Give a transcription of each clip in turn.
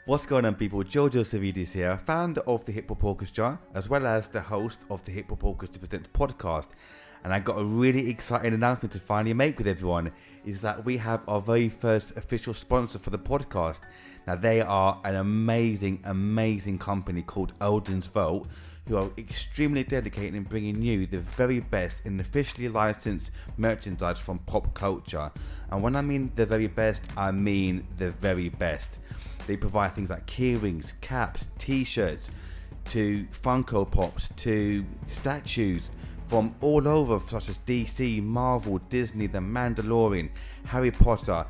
What's going on, people? Georgio Savvides here, founder of the Hip Hop Orchestra, as well as the host of the Hip Hop Orchestra Presents podcast. And I got a really exciting announcement to finally make with everyone, is that we have our very first official sponsor for the podcast. Now, they are an amazing company called Odin's Vote, who are extremely dedicated in bringing you the very best in officially licensed merchandise from pop culture. And when I mean the very best, I mean the very best. They provide things like keyrings, caps, t-shirts, to Funko Pops, to statues from all over, such as DC, Marvel, Disney, The Mandalorian, Harry Potter,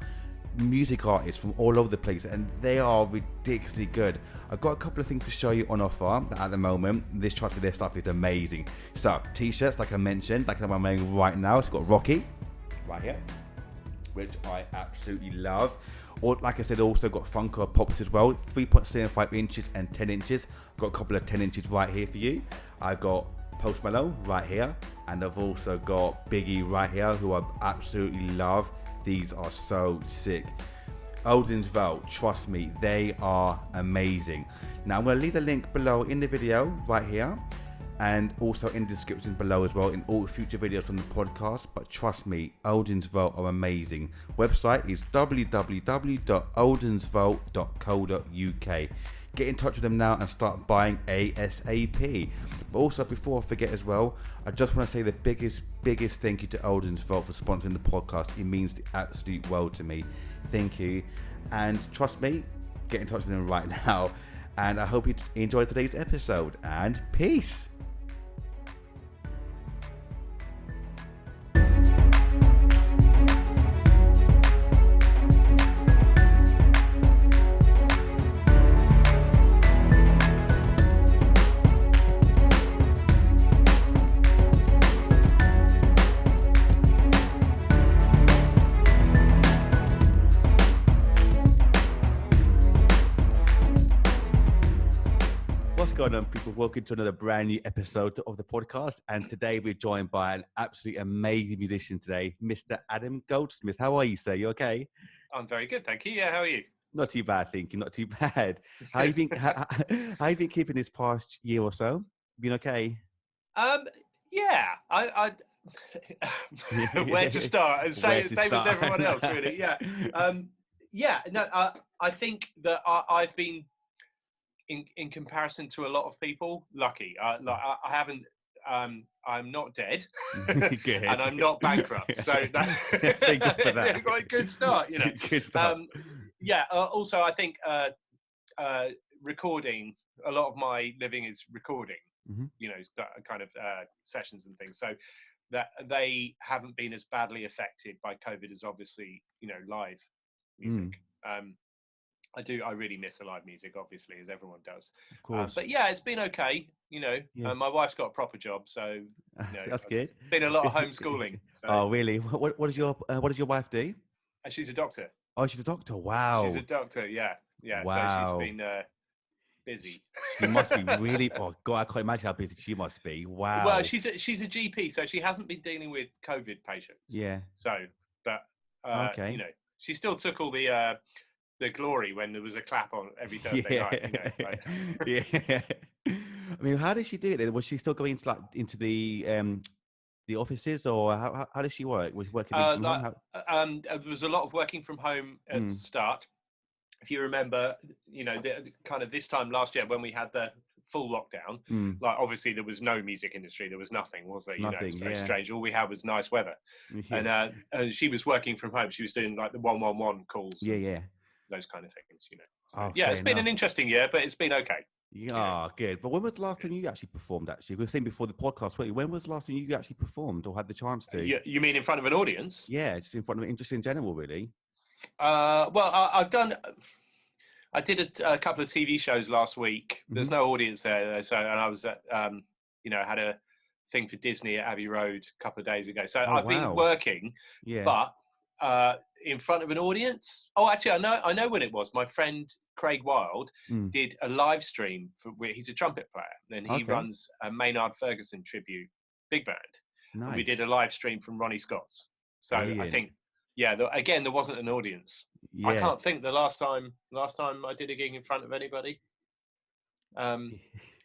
music artists from all over the place, and they are ridiculously good. I've got a couple of things to show you on offer at the moment. This trust me, their stuff is amazing. So, t-shirts, like I mentioned, like the one I'm wearing right now. It's got Rocky right here, which I absolutely love. Or, like I said, also got Funko Pops as well, 3.75 inches and 10 inches. I've got a couple of 10 inches right here for you. I've got Post Malone right here, and I've also got Biggie right here, who I absolutely love. These are so sick. Odin's Vote, trust me, they are amazing. Now, I'm going to leave the link below in the video right here, and also in the description below as well in all future videos from the podcast. But trust me, Odin's Vote are amazing. Website is www.odinsvote.co.uk. Get in touch with them now and start buying ASAP. But also, before I forget as well, I just want to say the biggest thank you to Odin's Vote for sponsoring the podcast. It means the absolute world to me. Thank you. And trust me, get in touch with them right now. And I hope you enjoyed today's episode. And peace. What's going on, people? Welcome to another brand new episode of the podcast. And today we're joined by an absolutely amazing musician today, Mr. Adam Goldsmith. How are you, sir? You okay? I'm very good, thank you. Yeah, how are you? Not too bad, thank you. Not too bad. How you been? How you been keeping this past year or so? Been okay? Yeah, I where to start? And same as everyone else, really. Yeah, No, I think that I've been, in comparison to a lot of people, lucky. Like I haven't. I'm not dead, and I'm not bankrupt. So Thank God for that. Quite good start, you know. Good start. Also, I think recording. A lot of my living is recording. Mm-hmm. You know, kind of sessions and things. So that they haven't been as badly affected by COVID as obviously, you know, live music. I really miss the live music, obviously, as everyone does. Of course. But yeah, it's been okay. You know, my wife's got a proper job, so you know, that's good. Been a lot of homeschooling. So. Oh, really? What does your wife do? She's a doctor. Oh, she's a doctor. Wow. She's a doctor. Yeah. Wow. So she's been busy. She must be really. Oh God, I can't imagine how busy she must be. Wow. Well, she's a GP, so she hasn't been dealing with COVID patients. Yeah. So, but okay. You know, she still took all the glory when there was a clap on every Thursday night. You know, like. Yeah. I mean, how did she do it? Was she still going into the offices, or how does she work? Was she working from home? There was a lot of working from home at the start. If you remember, you know, kind of this time last year when we had the full lockdown, like obviously there was no music industry, there was nothing, was there? You know, it's very strange. All we had was nice weather, and she was working from home. She was doing like the 111 calls, those kind of things, you know. So, it's been an interesting year, but it's been okay. Yeah, good. But when was the last time you actually performed? Actually, we were saying before the podcast. When was the last time you actually performed or had the chance to? You mean in front of an audience? Yeah, just in front of, just in general, really. Well, I did a couple of TV shows last week. There's no audience there, so, and I was at, you know, had a thing for Disney at Abbey Road a couple of days ago. So I've been working, but in front of an audience. Oh, actually, I know when it was. My friend Craig Wilde did a live stream he's a trumpet player, and he runs a Maynard Ferguson tribute big band. Nice. And we did a live stream from Ronnie Scott's. So brilliant. I think yeah, again, there wasn't an audience. I Yeah. can't think the last time I did a gig in front of anybody. It's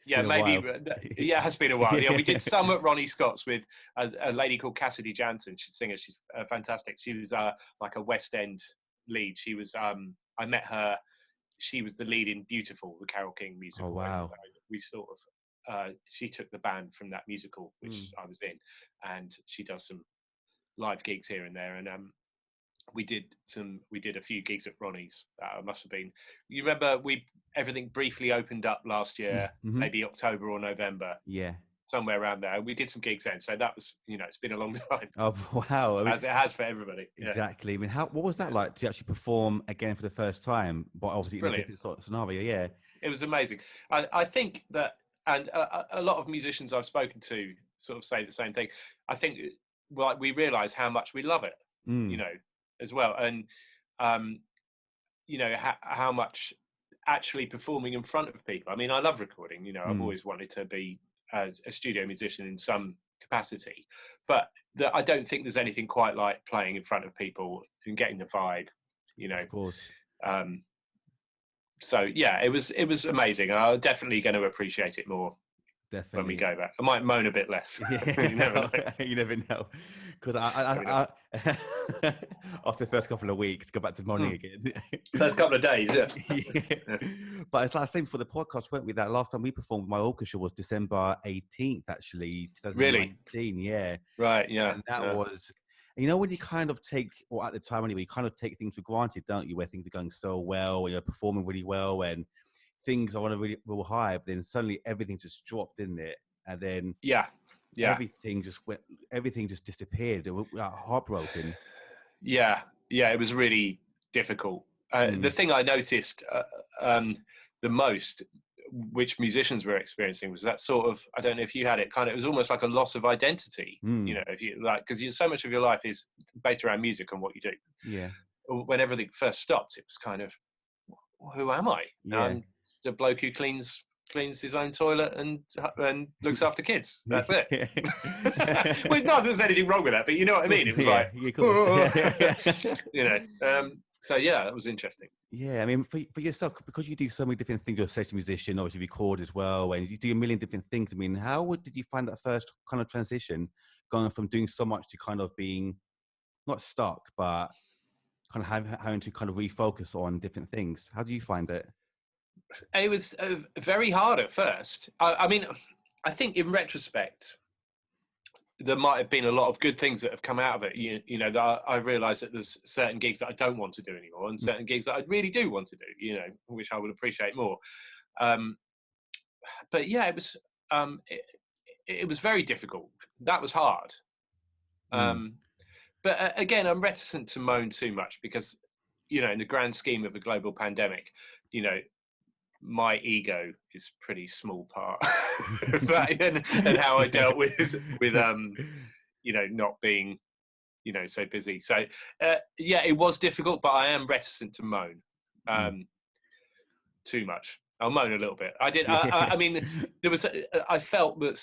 Yeah, been a maybe. while. Yeah, it has been a while. Yeah, we did some at Ronnie Scott's with a lady called Cassidy Jansen. She's a singer. She's fantastic. She was like a West End lead. She was. I met her. She was the lead in Beautiful, the Carole King musical. Oh, wow. And we sort of. She took the band from that musical, which I was in, and she does some live gigs here and there. And we did a few gigs at Ronnie's. Must have been. You remember everything briefly opened up last year, maybe October or November. Yeah. Somewhere around there. We did some gigs then, so that was, it's been a long time. Oh, wow. I mean, as it has for everybody. Exactly. I mean, what was that like to actually perform again for the first time? But obviously in a different sort of scenario. Yeah. It was amazing. I think that, and a lot of musicians I've spoken to sort of say the same thing. I think we realise how much we love it, as well, and how much actually performing in front of people. I mean, I love recording. I've always wanted to be a studio musician in some capacity, but I don't think there's anything quite like playing in front of people and getting the vibe. Of course. So yeah, it was amazing. I'm definitely going to appreciate it more. Definitely. When we go back, I might moan a bit less. You never know. Because I after the first couple of weeks, go back to moaning again. First couple of days, yeah. But it's like same for the podcast, weren't we? That last time we performed, my orchestra was December 18th, actually, 2019. Really? Yeah. Right. Yeah. And that was. When you kind of take, or at the time anyway, you kind of take things for granted, don't you? Where things are going so well, and you're performing really well, and things are on a really real high, but then suddenly everything just dropped, didn't it? And then everything just disappeared. We were heartbroken. Yeah, it was really difficult. The thing I noticed the most, which musicians were experiencing, was that sort of, I don't know if you had it, it was almost like a loss of identity. If you because so much of your life is based around music and what you do. Yeah. When everything first stopped, it was kind of, who am I? Yeah. I'm the bloke who cleans his own toilet and looks after kids. That's it. Well, not that there's anything wrong with that, but you know what I mean. It was so yeah, that was interesting. Yeah, I mean, for yourself, because you do so many different things, you're a session musician, obviously record as well, and you do a million different things. I mean, did you find that first kind of transition, going from doing so much to kind of being not stuck, but kind of having to kind of refocus on different things? How do you find it? It was very hard at first. I mean, I think in retrospect, there might have been a lot of good things that have come out of it. That I realised that there's certain gigs that I don't want to do anymore, and certain gigs that I really do want to do. Which I would appreciate more. But yeah, it was it was very difficult. That was hard. But again, I'm reticent to moan too much because, in the grand scheme of a global pandemic, my ego is a pretty small part of that, and how I dealt with not being, so busy. So yeah, it was difficult, but I am reticent to moan too much. I'll moan a little bit. I did. I mean, I felt that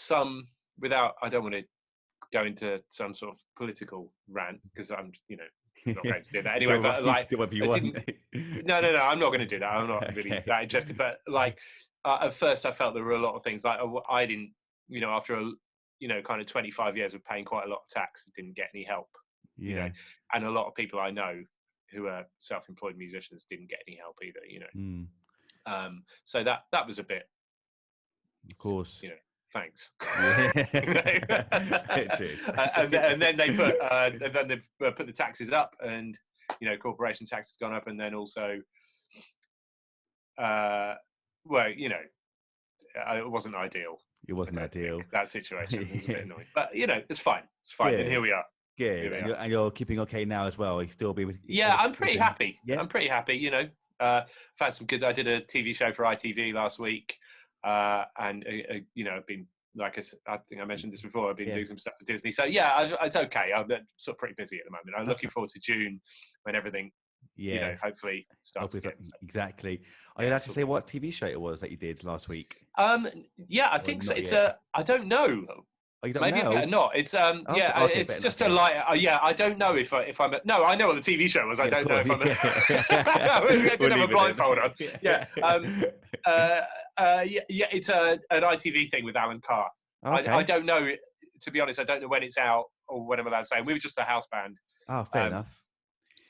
I don't want to go into some sort of political rant because I'm, not going to do that anyway. But no, I'm not going to do that. I'm not really that interested. But at first, I felt there were a lot of things I didn't, after kind of 25 years of paying quite a lot of tax, didn't get any help. Yeah, and a lot of people I know who are self-employed musicians didn't get any help either. So that was a bit, of course, thanks. Yeah. and then they put the taxes up, and corporation tax has gone up, and then also it wasn't ideal. It wasn't ideal. That situation was a bit annoying, but it's fine. Yeah. And here we are. Yeah, and you're keeping okay now as well. You still be with. Yeah, I'm pretty happy. Yeah, I'm pretty happy. I've had some good. I did a TV show for ITV last week. And I've been, like I think I mentioned this before, I've been doing some stuff for Disney. So yeah, it's okay. I'm sort of pretty busy at the moment. I'm looking forward to June when everything, hopefully starts again. Exactly. Are you allowed to say what TV show it was that you did last week? Yeah, I think so. I don't know. Oh, you don't Maybe know? not. It's Okay, yeah, okay, it's fair just enough, a yeah. light. Yeah, I don't know if I'm. No, I know what the TV show was. I Yeah, of don't know course. if I'm. Yeah. I We'll didn't have a leave it then. blindfold on. Yeah. Yeah. Yeah. It's an ITV thing with Alan Carr. I Okay. don't know. To be honest, I don't know when it's out or when I'm allowed to say. We were just a house band. Oh, fair enough.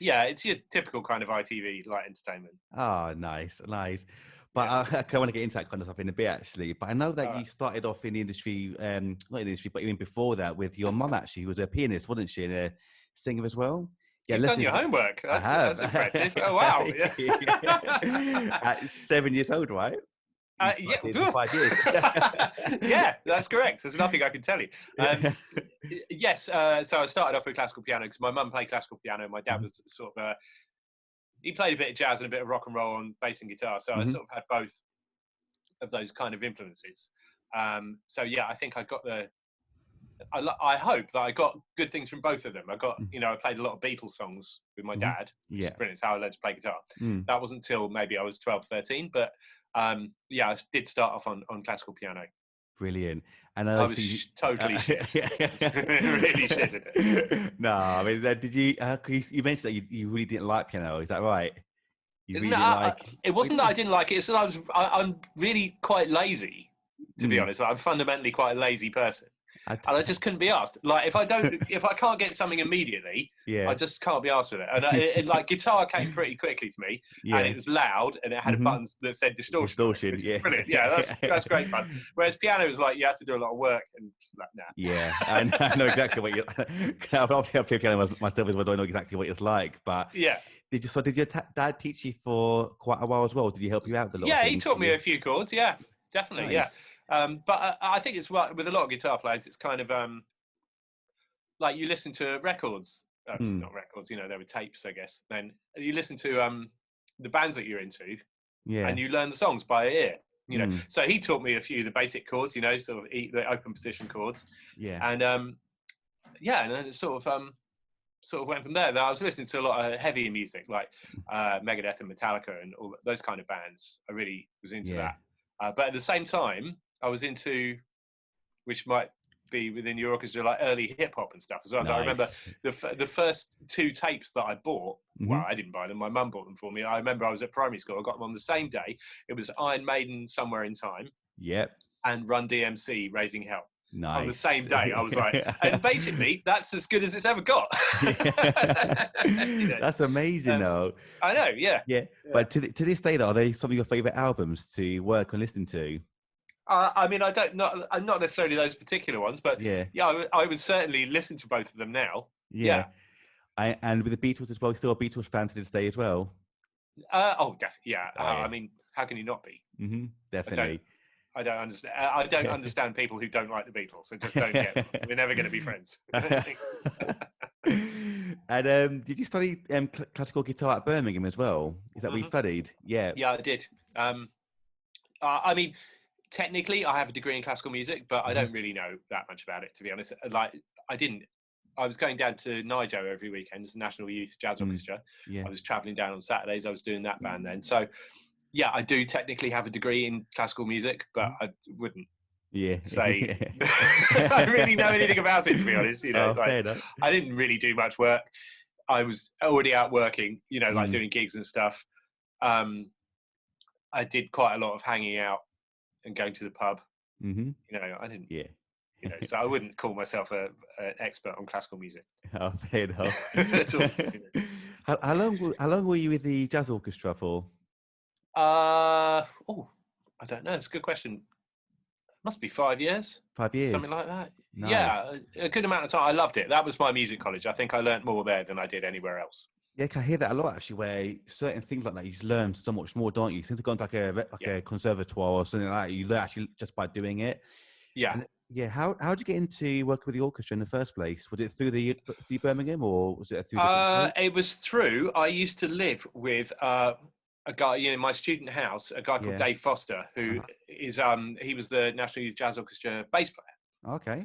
Yeah, it's your typical kind of ITV light entertainment. Oh, nice, nice. But Yeah. I kind of want to get into that kind of stuff in a bit, actually. But I know that All you right. started off in the industry, not in the industry, but even before that, with your mum, actually, who was a pianist, wasn't she, and a singer as well? Yeah, You've done listen, your homework. I That's have. impressive. Oh wow. Yeah. At 7 years old, right? You started in Yeah. 5 years. Yeah, that's correct. There's nothing I can tell you. Yeah. Yes, so I started off with classical piano because my mum played classical piano. My dad was sort of he played a bit of jazz and a bit of rock and roll on bass and guitar. So I Mhm. sort of had both of those kind of influences. So yeah, I think I got I hope that I got good things from both of them. I got, I played a lot of Beatles songs with my dad, which is Yeah. brilliant. It's how I learned to play guitar. Mm. That wasn't until maybe I was 12, 13, but yeah, I did start off on classical piano. Brilliant. And I was totally shit. Really shit at it. No, I mean, did you? 'Cause you mentioned that you really didn't like piano. Is that right? You really No, didn't like. it wasn't that I didn't like it. It's that I'm really quite lazy, to be Mm. honest. I'm fundamentally quite a lazy person. I- And I just couldn't be asked. Like if I can't get something immediately, Yeah. I just can't be asked with it. And like guitar came pretty quickly to me, Yeah. and it was loud, and it had buttons that said distortion. Distortion, which is yeah. brilliant. Yeah, that's great fun. Whereas piano was like you had to do a lot of work, and just like nah. Yeah, I know exactly what you. Obviously, I play piano myself as well. I don't know exactly what it's like, but Yeah, did your dad teach you for quite a while as well? Did he help you out with a lot of yeah, he things? taught me a few chords. Yeah, definitely. Yeah, Nice. but I think it's with a lot of guitar players, it's kind of like you listen to records, not records, there were tapes, I guess. Then you listen to the bands that you're into, Yeah. and you learn the songs by ear. Mm. So he taught me a few of the basic chords, sort of the open position chords, Yeah. and yeah, and then it sort of went from there. I was listening to a lot of heavier music, like Megadeth and Metallica and all those kind of bands. I really was into that, but at the same time, I was into, which might be within your orchestra, like early hip hop and stuff as well. Nice. So I remember the first two tapes that I bought. Well, I didn't buy them; my mum bought them for me. I remember I was at primary school. I got them on the same day. It was Iron Maiden, Somewhere in Time, Yep. and Run DMC, Raising Hell. Nice. On the same day, I was like, and basically, that's as good as it's ever got. That's amazing, though. I know, yeah. But to this day, though, are they some of your favorite albums to work and listen to? I mean, I'm not necessarily those particular ones, but Yeah, I would certainly listen to both of them now. yeah. And with the Beatles as well, still a Beatles fan to this day as well. Yeah. Oh, yeah. I mean, how can you not be? Definitely. I don't understand. I don't understand people who don't like the Beatles. I just don't get them. We're never going to be friends. And did you study classical guitar at Birmingham as well? Is that what you studied? Yeah. Yeah, I did. I mean, technically, I have a degree in classical music, but I don't really know that much about it, to be honest. Like, I was going down to Nijo every weekend as the National Youth Jazz Orchestra. Yeah. I was traveling down on Saturdays. I was doing that band then. So, yeah, I do technically have a degree in classical music, but I wouldn't say I really know anything about it, to be honest. I didn't really do much work. I was already out working, like doing gigs and stuff. I did quite a lot of hanging out and going to the pub. I didn't. Yeah. So I wouldn't call myself an expert on classical music. Oh, fair enough. At all. How long were you with the jazz orchestra for? I don't know. It's a good question. Must be 5 years. 5 years. Something like that. Nice. Yeah, a good amount of time. I loved it. That was my music college. I think I learnt more there than I did anywhere else. Yeah, I hear that a lot actually. Where certain things like that, you just learn so much more, don't you? You seem to go into a conservatoire or something like that. You learn actually just by doing it. Yeah. And, how did you get into working with the orchestra in the first place? Was it through the Birmingham or was it through? It was through. I used to live with a guy in my student house, a guy called Dave Foster, who is he was the National Youth Jazz Orchestra bass player. Okay.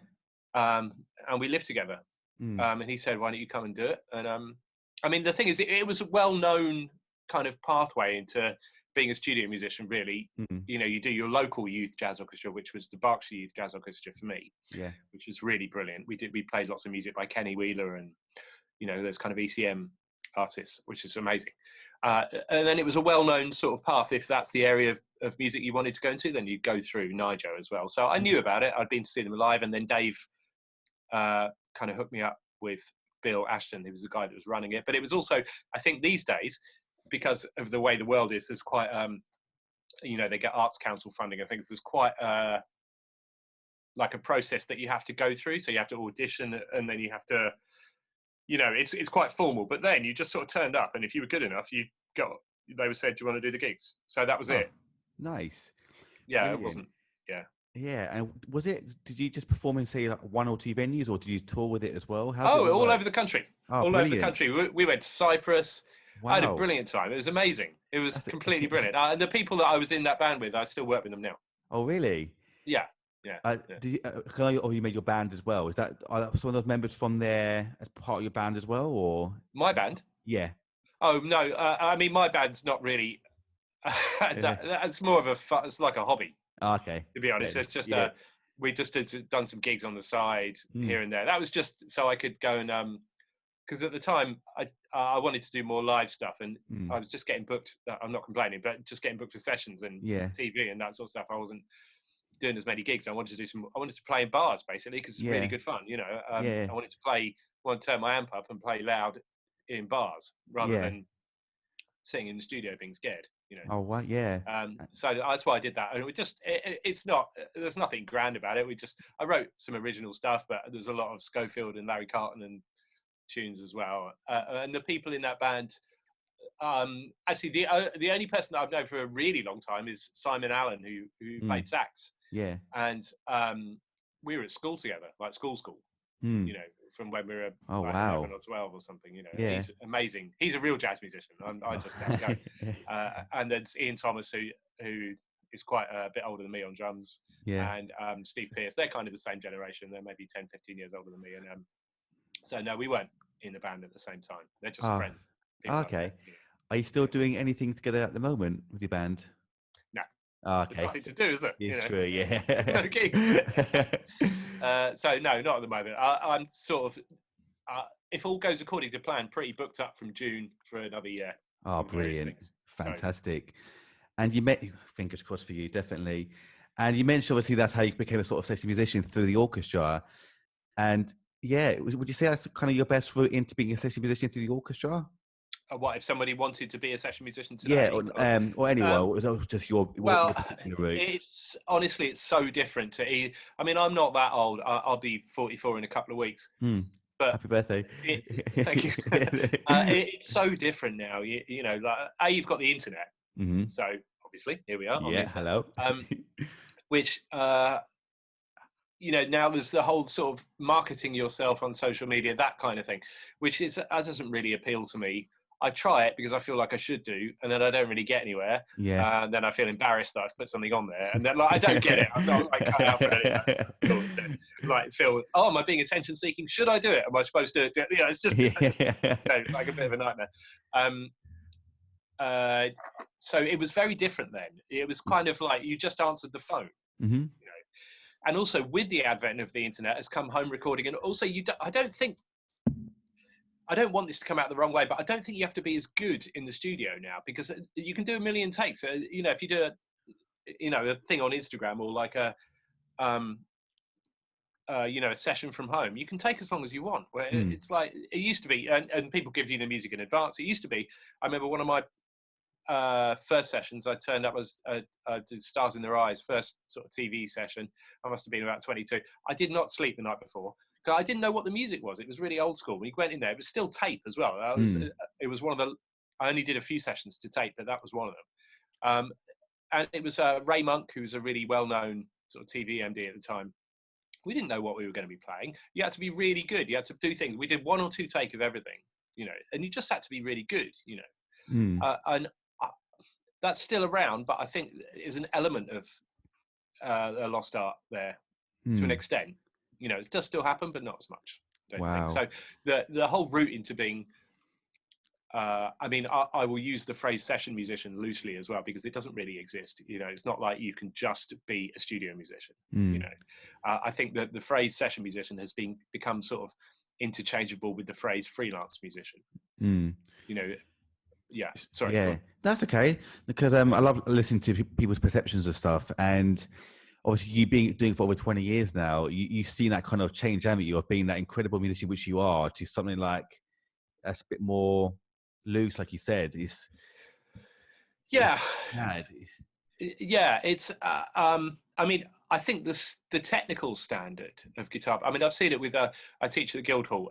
And we lived together. And he said, "Why don't you come and do it?" And I mean, the thing is, it was a well-known kind of pathway into being a studio musician, really, you do your local youth jazz orchestra, which was the Berkshire Youth Jazz Orchestra for me, which was really brilliant. We played lots of music by Kenny Wheeler and, those kind of ECM artists, which is amazing. And then it was a well-known sort of path. If that's the area of music you wanted to go into, then you'd go through Nijo as well. So I knew about it. I'd been to see them live, and then Dave kind of hooked me up with Bill Ashton, who was the guy that was running it. But it was also, I think these days, because of the way the world is, there's quite, they get Arts Council funding. I think there's quite like a process that you have to go through. So you have to audition, and then you have to, it's quite formal. But then you just sort of turned up, and if you were good enough, they were said, "Do you want to do the gigs?" So that was it. Nice. Yeah, Brilliant. it wasn't. Yeah. Yeah, and did you just perform in, say, like 1 or 2 venues, or did you tour with it as well? All over the country. Oh, all brilliant. over the country. We went to Cyprus. Wow. I had a brilliant time. It was amazing. It was completely brilliant. And the people that I was in that band with, I still work with them now. Oh, really? Yeah. Did you made your band as well? Are some of those members from there as part of your band as well, or my band? Yeah. Oh no, I mean my band's not really. That's more of a. It's like a hobby. Okay. To be honest, it's just we just done some gigs on the side here and there. That was just so I could go and because at the time I wanted to do more live stuff, and I was just getting booked. I'm not complaining, but just getting booked for sessions and TV and that sort of stuff. I wasn't doing as many gigs. I wanted to play in bars basically because it's really good fun. I wanted to turn my amp up and play loud in bars rather than sitting in the studio being scared. Oh, what? Yeah. So that's why I did that, and it's not. There's nothing grand about it. I wrote some original stuff, but there's a lot of Schofield and Larry Carlton and tunes as well. And the people in that band, actually, the only person that I've known for a really long time is Simon Allen, who played sax. Yeah. And we were at school together, like school. From when we were 11 or 12 or something. He's amazing. He's a real jazz musician. I just don't go. And then Ian Thomas, who is quite a bit older than me on drums, and Steve Pearce. They're kind of the same generation. They're maybe 10, 15 years older than me. And so no, we weren't in the band at the same time. They're just friends. Okay. Are you still doing anything together at the moment with your band? No. Okay. There's nothing to do, is there? It's true, yeah. No gigs. So no, not at the moment. I'm sort of, if all goes according to plan, pretty booked up from June for another year. Oh, brilliant. Fantastic. And you met, fingers crossed for you, definitely. And you mentioned, obviously, that's how you became a sort of session musician through the orchestra. And would you say that's kind of your best route into being a session musician through the orchestra? What if somebody wanted to be a session musician today? Yeah, or anywhere. Or just your route? It's honestly, it's so different. I mean, I'm not that old. I'll be 44 in a couple of weeks. But happy birthday! Thank you. It's so different now. Like you've got the internet, so obviously here we are. Yeah, hello. Which now there's the whole sort of marketing yourself on social media, that kind of thing, which doesn't really appeal to me. I try it because I feel like I should do, and then I don't really get anywhere. Yeah. And then I feel embarrassed that I've put something on there, and then I don't get it. I'm not cut out for it. Feel, am I being attention seeking? Should I do it? Am I supposed to? It's just like a bit of a nightmare. So it was very different then. It was kind of like you just answered the phone. And also with the advent of the internet has come home recording, and also I don't want this to come out the wrong way, but I don't think you have to be as good in the studio now, because you can do a million takes. If you do a thing on Instagram or like a session from home, you can take as long as you want. Where it's like it used to be, and people give you the music in advance. It used to be. I remember one of my first sessions. I turned up as did Stars in Their Eyes, first sort of TV session. I must have been about 22. I did not sleep the night before. I didn't know what the music was. It was really old school. When you went in there, it was still tape as well. It was one of the. I only did a few sessions to tape, but that was one of them. And it was Ray Monk, who was a really well-known sort of TV MD at the time. We didn't know what we were going to be playing. You had to be really good. You had to do things. We did 1 or 2 take of everything, and you just had to be really good, and that's still around, but I think is an element of a lost art there to an extent. It does still happen, but not as much. I don't think. So the whole route into being I mean, I will use the phrase session musician loosely as well, because it doesn't really exist. You know, it's not like you can just be a studio musician. You know, I think that the phrase session musician has become sort of interchangeable with the phrase freelance musician. You know, yeah. Sorry. Yeah, that's okay, because I love listening to people's perceptions of stuff, and obviously you doing it for over 20 years now, you've seen that kind of change, haven't you, of being that incredible musician which you are to something like that's a bit more loose, like you said. Yeah. Mad. Yeah, it's. I mean, I think the technical standard of guitar. I mean, I've seen it with. I teach at the Guildhall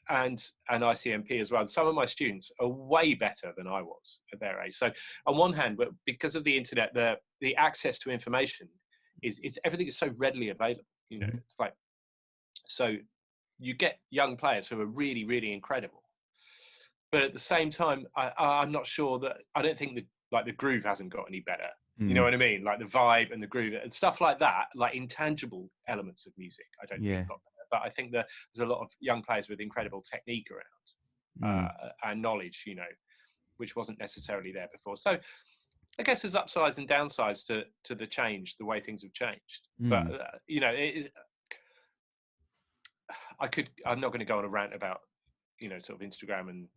and ICMP as well. Some of my students are way better than I was at their age. So, on one hand, but because of the internet, the access to information is everything is so readily available. You know, it's like, so you get young players who are really, really incredible, but at the same time, I'm not sure that I don't think the groove hasn't got any better. You know what I mean? Like the vibe and the groove and stuff like that, like intangible elements of music, I don't think got better. But I think that there's a lot of young players with incredible technique around and knowledge, you know, which wasn't necessarily there before. So I guess there's upsides and downsides to the change, the way things have changed. But, you know, I'm not going to go on a rant about, you know, sort of Instagram and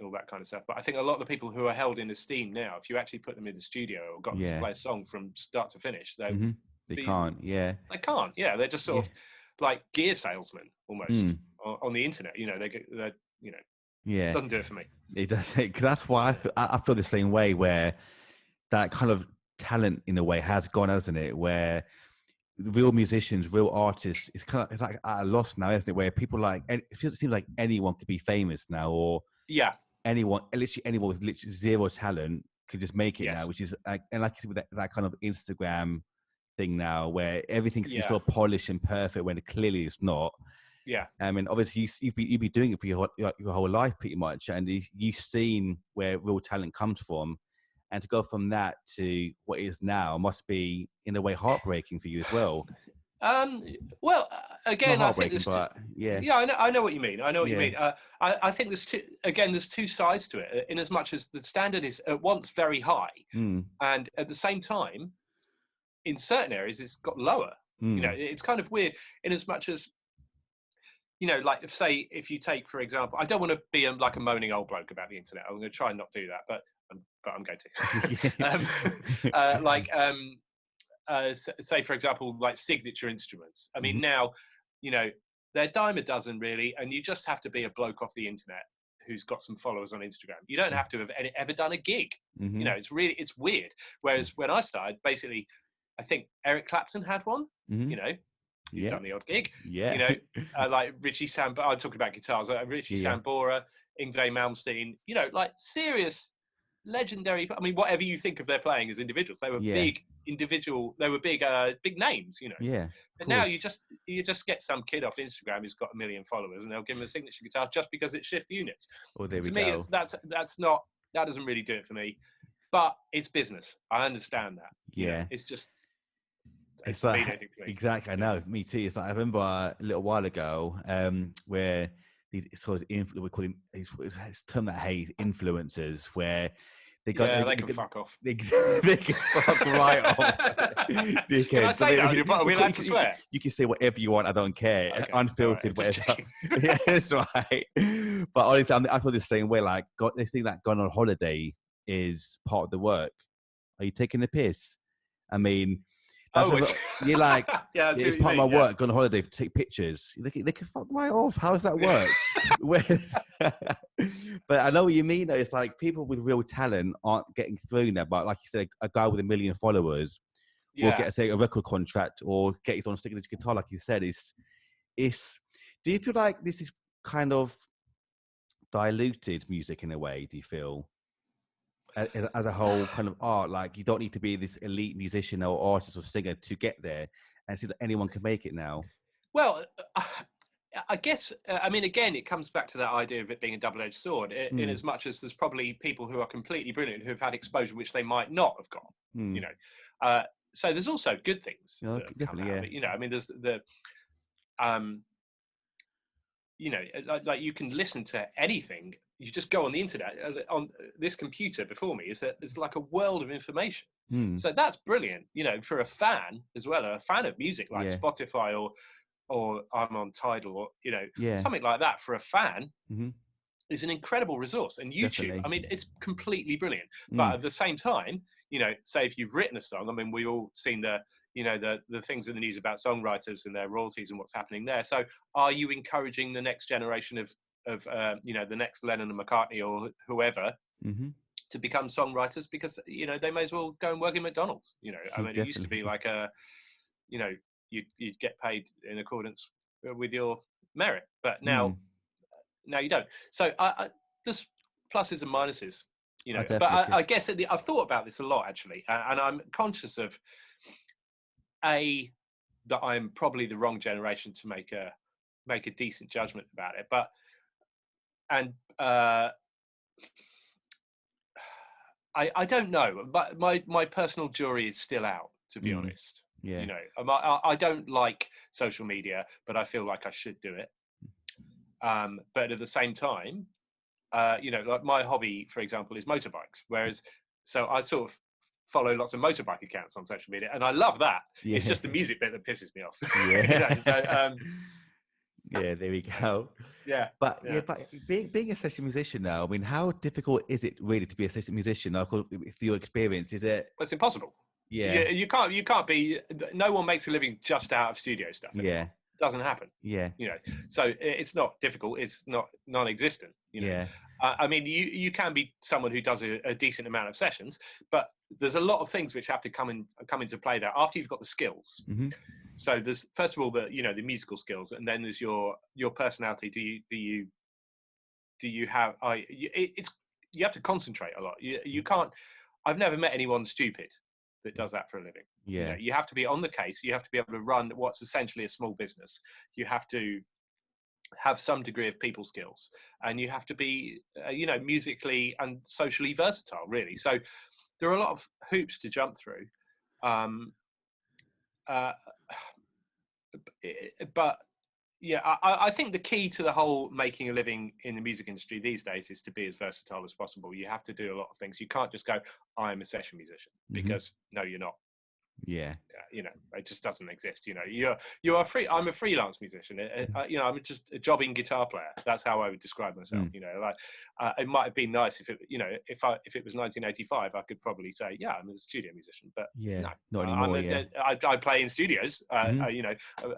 all that kind of stuff. But I think a lot of the people who are held in esteem now, if you actually put them in the studio or got them to play a song from start to finish, they can't. Yeah, they can't. Yeah, they're just sort of like gear salesmen almost on the internet. You know, they're you know, it doesn't do it for me. It does. Cause that's why I feel the same way. Where that kind of talent, in a way, has gone, hasn't it? Where real musicians, real artists, it's like at a loss now, isn't it? Where people it seems like anyone could be famous now, or literally anyone with literally zero talent could just make it now, which is like, and like you said, with that kind of Instagram thing now, where everything's so polished and perfect when clearly it's not. Yeah, I mean, obviously you've been doing it for your whole life pretty much, and you've seen where real talent comes from, and to go from that to what is now must be in a way heartbreaking for you as well. Well, again, Not I think there's I know what you mean. I know what you mean. I think there's two sides to it. In as much as the standard is at once very high, and at the same time, in certain areas, it's got lower. You know, it's kind of weird. In as much as, you know, like if you take, for example, I don't want to be like a moaning old bloke about the internet. I'm going to try and not do that, but I'm going to. Say, for example, like signature instruments. I mean, now, you know, they're dime a dozen really, and you just have to be a bloke off the internet who's got some followers on Instagram. You don't have to have ever done a gig. You know, it's weird. Whereas when I started, basically, I think Eric Clapton had one. You know, he's done the odd gig. You know, like Richie Sambora. I'm talking about guitars. Richie Sambora, Yngwie Malmsteen. You know, like serious, legendary. I mean, whatever you think of their playing as individuals, they were big individual. They were big names. You know. But now you just get some kid off Instagram who's got 1 million followers, and they'll give him a signature guitar just because it's shift units. Well, there to we me, go. that doesn't really do it for me. But it's business. I understand that. Yeah. You know, it's just. It's like, exactly. I know. Me too. It's like I remember a little while ago where these sort of we call him. It's termed that influencers, where they can fuck off. They can fuck right off. Can I say that? Are we allowed to swear? You can say whatever you want. I don't care. Okay. Unfiltered, right, whatever. Yeah, that's right. But honestly, I feel the same way. Like, they think that going on holiday is part of the work. Are you taking the piss? I mean. You're like, it's part of my work, go on holiday to take pictures. They can fuck right off. How does that work? But I know what you mean, though. It's like people with real talent aren't getting through now. But like you said, a guy with 1 million followers will get, say, a record contract or get his own signature guitar, like you said. It's. Do you feel like this is kind of diluted music in a way? Do you feel? As a whole kind of art, like you don't need to be this elite musician or artist or singer to get there, and see that anyone can make it now. Well, I guess, I mean, again, it comes back to that idea of it being a double-edged sword, in as much as there's probably people who are completely brilliant who've had exposure which they might not have got, you know. So there's also good things. Definitely, yeah. But, you know, I mean, there's you know, like you can listen to anything, you just go on the internet. On this computer before me is like a world of information. So that's brilliant, you know, for a fan as well, a fan of music like Spotify or I'm on Tidal, or, you know, something like that. For a fan, is an incredible resource. And YouTube, definitely. I mean, it's completely brilliant. But at the same time, you know, say if you've written a song, I mean, we've all seen the things in the news about songwriters and their royalties and what's happening there. So are you encouraging the next generation of you know, the next Lennon and McCartney or whoever to become songwriters? Because, you know, they may as well go and work in McDonald's, you know. I mean, it used to be like you know, you'd get paid in accordance with your merit, but now you don't. So there's pluses and minuses, you know. But I guess I've thought about this a lot, actually, and I'm conscious of that I'm probably the wrong generation to make a decent judgment about it. But I don't know. But my personal jury is still out, to be honest. Yeah. You know, I don't like social media, but I feel like I should do it. But at the same time, you know, like my hobby, for example, is motorbikes. So I sort of follow lots of motorbike accounts on social media, and I love that. Yeah. It's just the music bit that pisses me off. Yeah. You know, so, yeah, there we go. Yeah. But being a session musician now, I mean, how difficult is it really to be a session musician? Through your experience, is it? Well, it's impossible. Yeah. You can't be. No one makes a living just out of studio stuff anymore. Yeah. Doesn't happen. Yeah. You know, so it's not difficult. It's not non-existent. You know. Yeah. I mean, you can be someone who does a decent amount of sessions, but there's a lot of things which have to come into play there after you've got the skills. So there's, first of all, the musical skills, and then there's your personality. Do you have? You have to concentrate a lot. You can't. I've never met anyone stupid that does that for a living. Yeah. You know, you have to be on the case. You have to be able to run what's essentially a small business. You have to have some degree of people skills, and you have to be, you know, musically and socially versatile, really. So there are a lot of hoops to jump through. But yeah, I think the key to the whole making a living in the music industry these days is to be as versatile as possible. You have to do a lot of things. You can't just go, I'm a session musician, because no, you're not. Yeah. You know, it just doesn't exist. You know, you are free. I'm a freelance musician. You know, I'm just a jobbing guitar player. That's how I would describe myself. You know, like it might have been nice if it, you know, if it was 1985, I could probably say, yeah, I'm a studio musician. But no, not anymore. I play in studios. You know,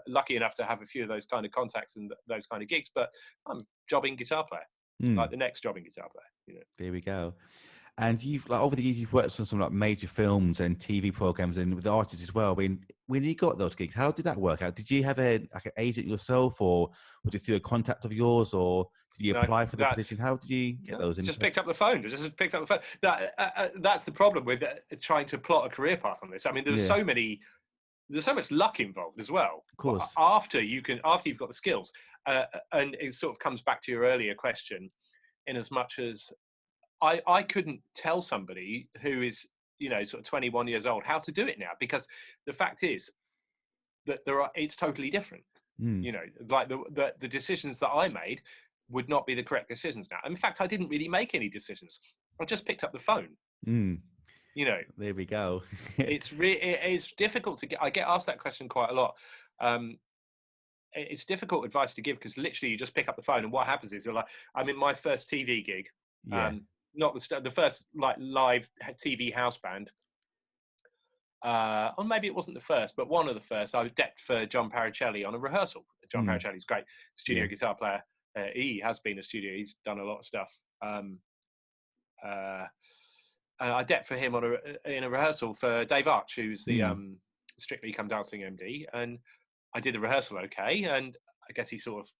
lucky enough to have a few of those kind of contacts and those kind of gigs. But I'm a jobbing guitar player, like the next jobbing guitar player. You know, there we go. And you've, like, over the years, you've worked on some like major films and TV programs, and with artists as well. I mean, when you got those gigs, how did that work out? Did you have an agent yourself, or was it through a contact of yours, or did you apply for the position? How did you get those? Just picked up the phone. Just picked up the phone. That's the problem with trying to plot a career path on this. I mean, there's so much luck involved as well. Of course. After you've got the skills, and it sort of comes back to your earlier question, in as much as I couldn't tell somebody who is, you know, sort of 21 years old how to do it now, because the fact is that it's totally different. You know, like the decisions that I made would not be the correct decisions now. In fact, I didn't really make any decisions. I just picked up the phone. You know, there we go. It's difficult to get. I get asked that question quite a lot. It's difficult advice to give, because literally you just pick up the phone, and what happens is you're like, I'm in my first TV gig. Not the first like live TV house band, or maybe it wasn't the first, but one of the first. I decked for John Paracelli on a rehearsal. John Paracelli's great studio guitar player. He has been a studio. He's done a lot of stuff. I decked for him in a rehearsal for Dave Arch, who's the Strictly Come Dancing MD, and I did the rehearsal okay, and I guess he sort of,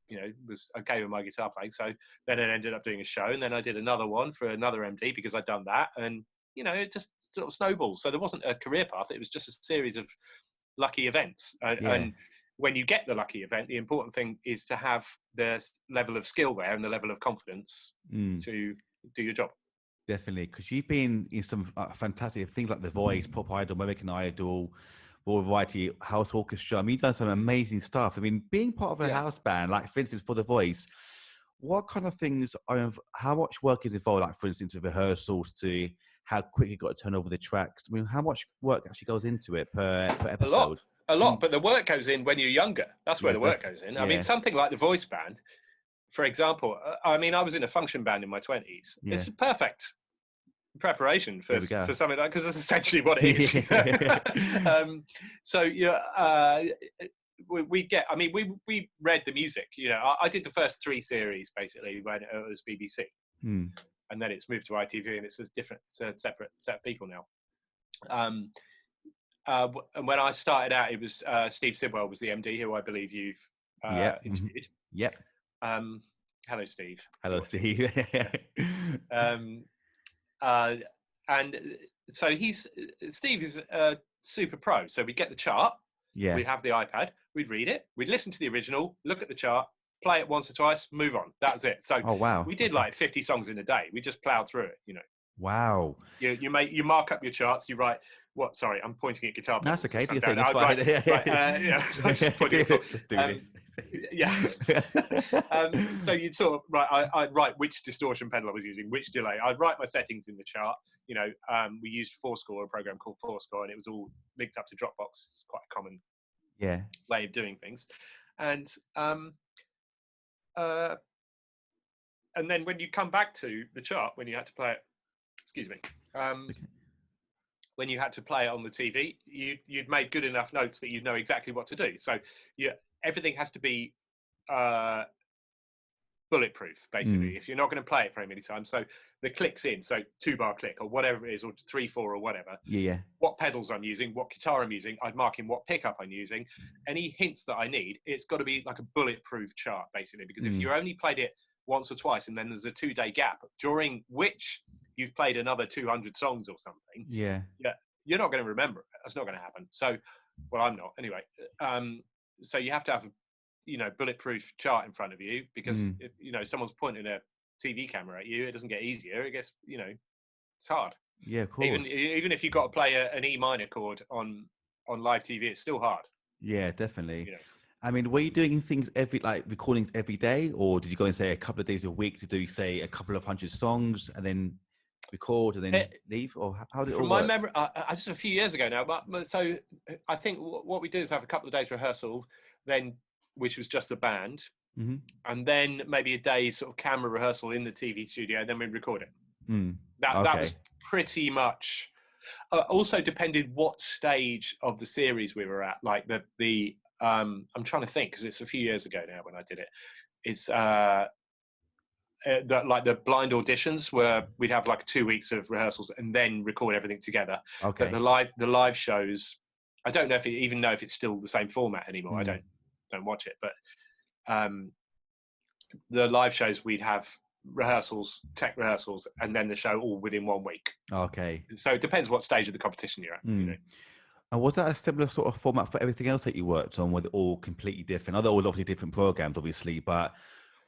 you know, was okay with my guitar playing. So then I ended up doing a show, and then I did another one for another MD because I'd done that. And, you know, it just sort of snowballs. So there wasn't a career path. It was just a series of lucky events. And when you get the lucky event, the important thing is to have the level of skill there and the level of confidence to do your job. Definitely. Because you've been in some fantastic things like The Voice, Pop Idol, American Idol, Royal Variety, House Orchestra. I mean, you've done some amazing stuff. I mean, being part of a house band, like for instance for The Voice, what kind of things how much work is involved, like for instance, with rehearsals to how quick you got to turn over the tracks? I mean, how much work actually goes into it per episode? A lot, but the work goes in when you're younger. That's where the work goes in. I mean, something like the voice band, for example. I mean, I was in a function band in my 20s. Yeah. It's perfect preparation for something like, because that's essentially what it is. We read the music. You know, I did the first 3 series basically when it was BBC, and then it's moved to ITV, and it's a separate set of people now. And when I started out, it was Steve Sidwell was the MD, who I believe you've interviewed. Yep. Hello, Steve. Hello, Steve. And so Steve is a super pro. So we get the chart. Yeah. We'd have the iPad. We'd read it. We'd listen to the original, look at the chart, play it once or twice, move on. That was it. So we did like 50 songs in a day. We just plowed through it, you know. Wow. You mark up your charts. You write what? Sorry, I'm pointing at guitar. That's okay. Do you think it's fine? I'm just putting Let's do this. So you'd sort of I'd write which distortion pedal I was using, which delay. I'd write my settings in the chart. You know, we used Fourscore, a program called Fourscore, and it was all linked up to Dropbox. It's quite a common way of doing things. And then when you come back to the chart, when you had to play it, when you had to play it on the TV, you'd made good enough notes that you know exactly what to do. So everything has to be bulletproof, basically. If you're not going to play it very many times, so the clicks in, so 2-bar click or whatever it is, or 3/4 or whatever. What pedals I'm using, what guitar I'm using, I'd mark in what pickup I'm using. Any hints that I need, it's got to be like a bulletproof chart, basically. Because if you only played it once or twice, and then there's a 2-day gap during which you've played another 200 songs or something, you're not going to remember it. That's not going to happen. So, well, I'm not anyway. So you have to have a bulletproof chart in front of you, because if someone's pointing a TV camera at you, it doesn't get easier. It gets it's hard. Yeah, of course. Even if you've got to play an E minor chord on live TV, it's still hard. Yeah, definitely. I mean, were you doing things recordings every day, or did you go and say a couple of days a week to do, say, a couple of 100 songs and then record and then leave, or how did it all work? From my memory, just a few years ago now, but so I think what we did is have a couple of days rehearsal, then which was just a band, and then maybe a day sort of camera rehearsal in the TV studio, and then we record it. That was pretty much. Also depended what stage of the series we were at. Like the I'm trying to think, because it's a few years ago now when I did it. It's like the blind auditions, where we'd have like 2 weeks of rehearsals and then record everything together. But the live shows, I don't know if it's still the same format anymore. I don't watch it, but the live shows, we'd have tech rehearsals, and then the show all within 1 week. So it depends what stage of the competition you're at. And was that a similar sort of format for everything else that you worked on? Were they all completely different? Are they all obviously different programs, obviously, but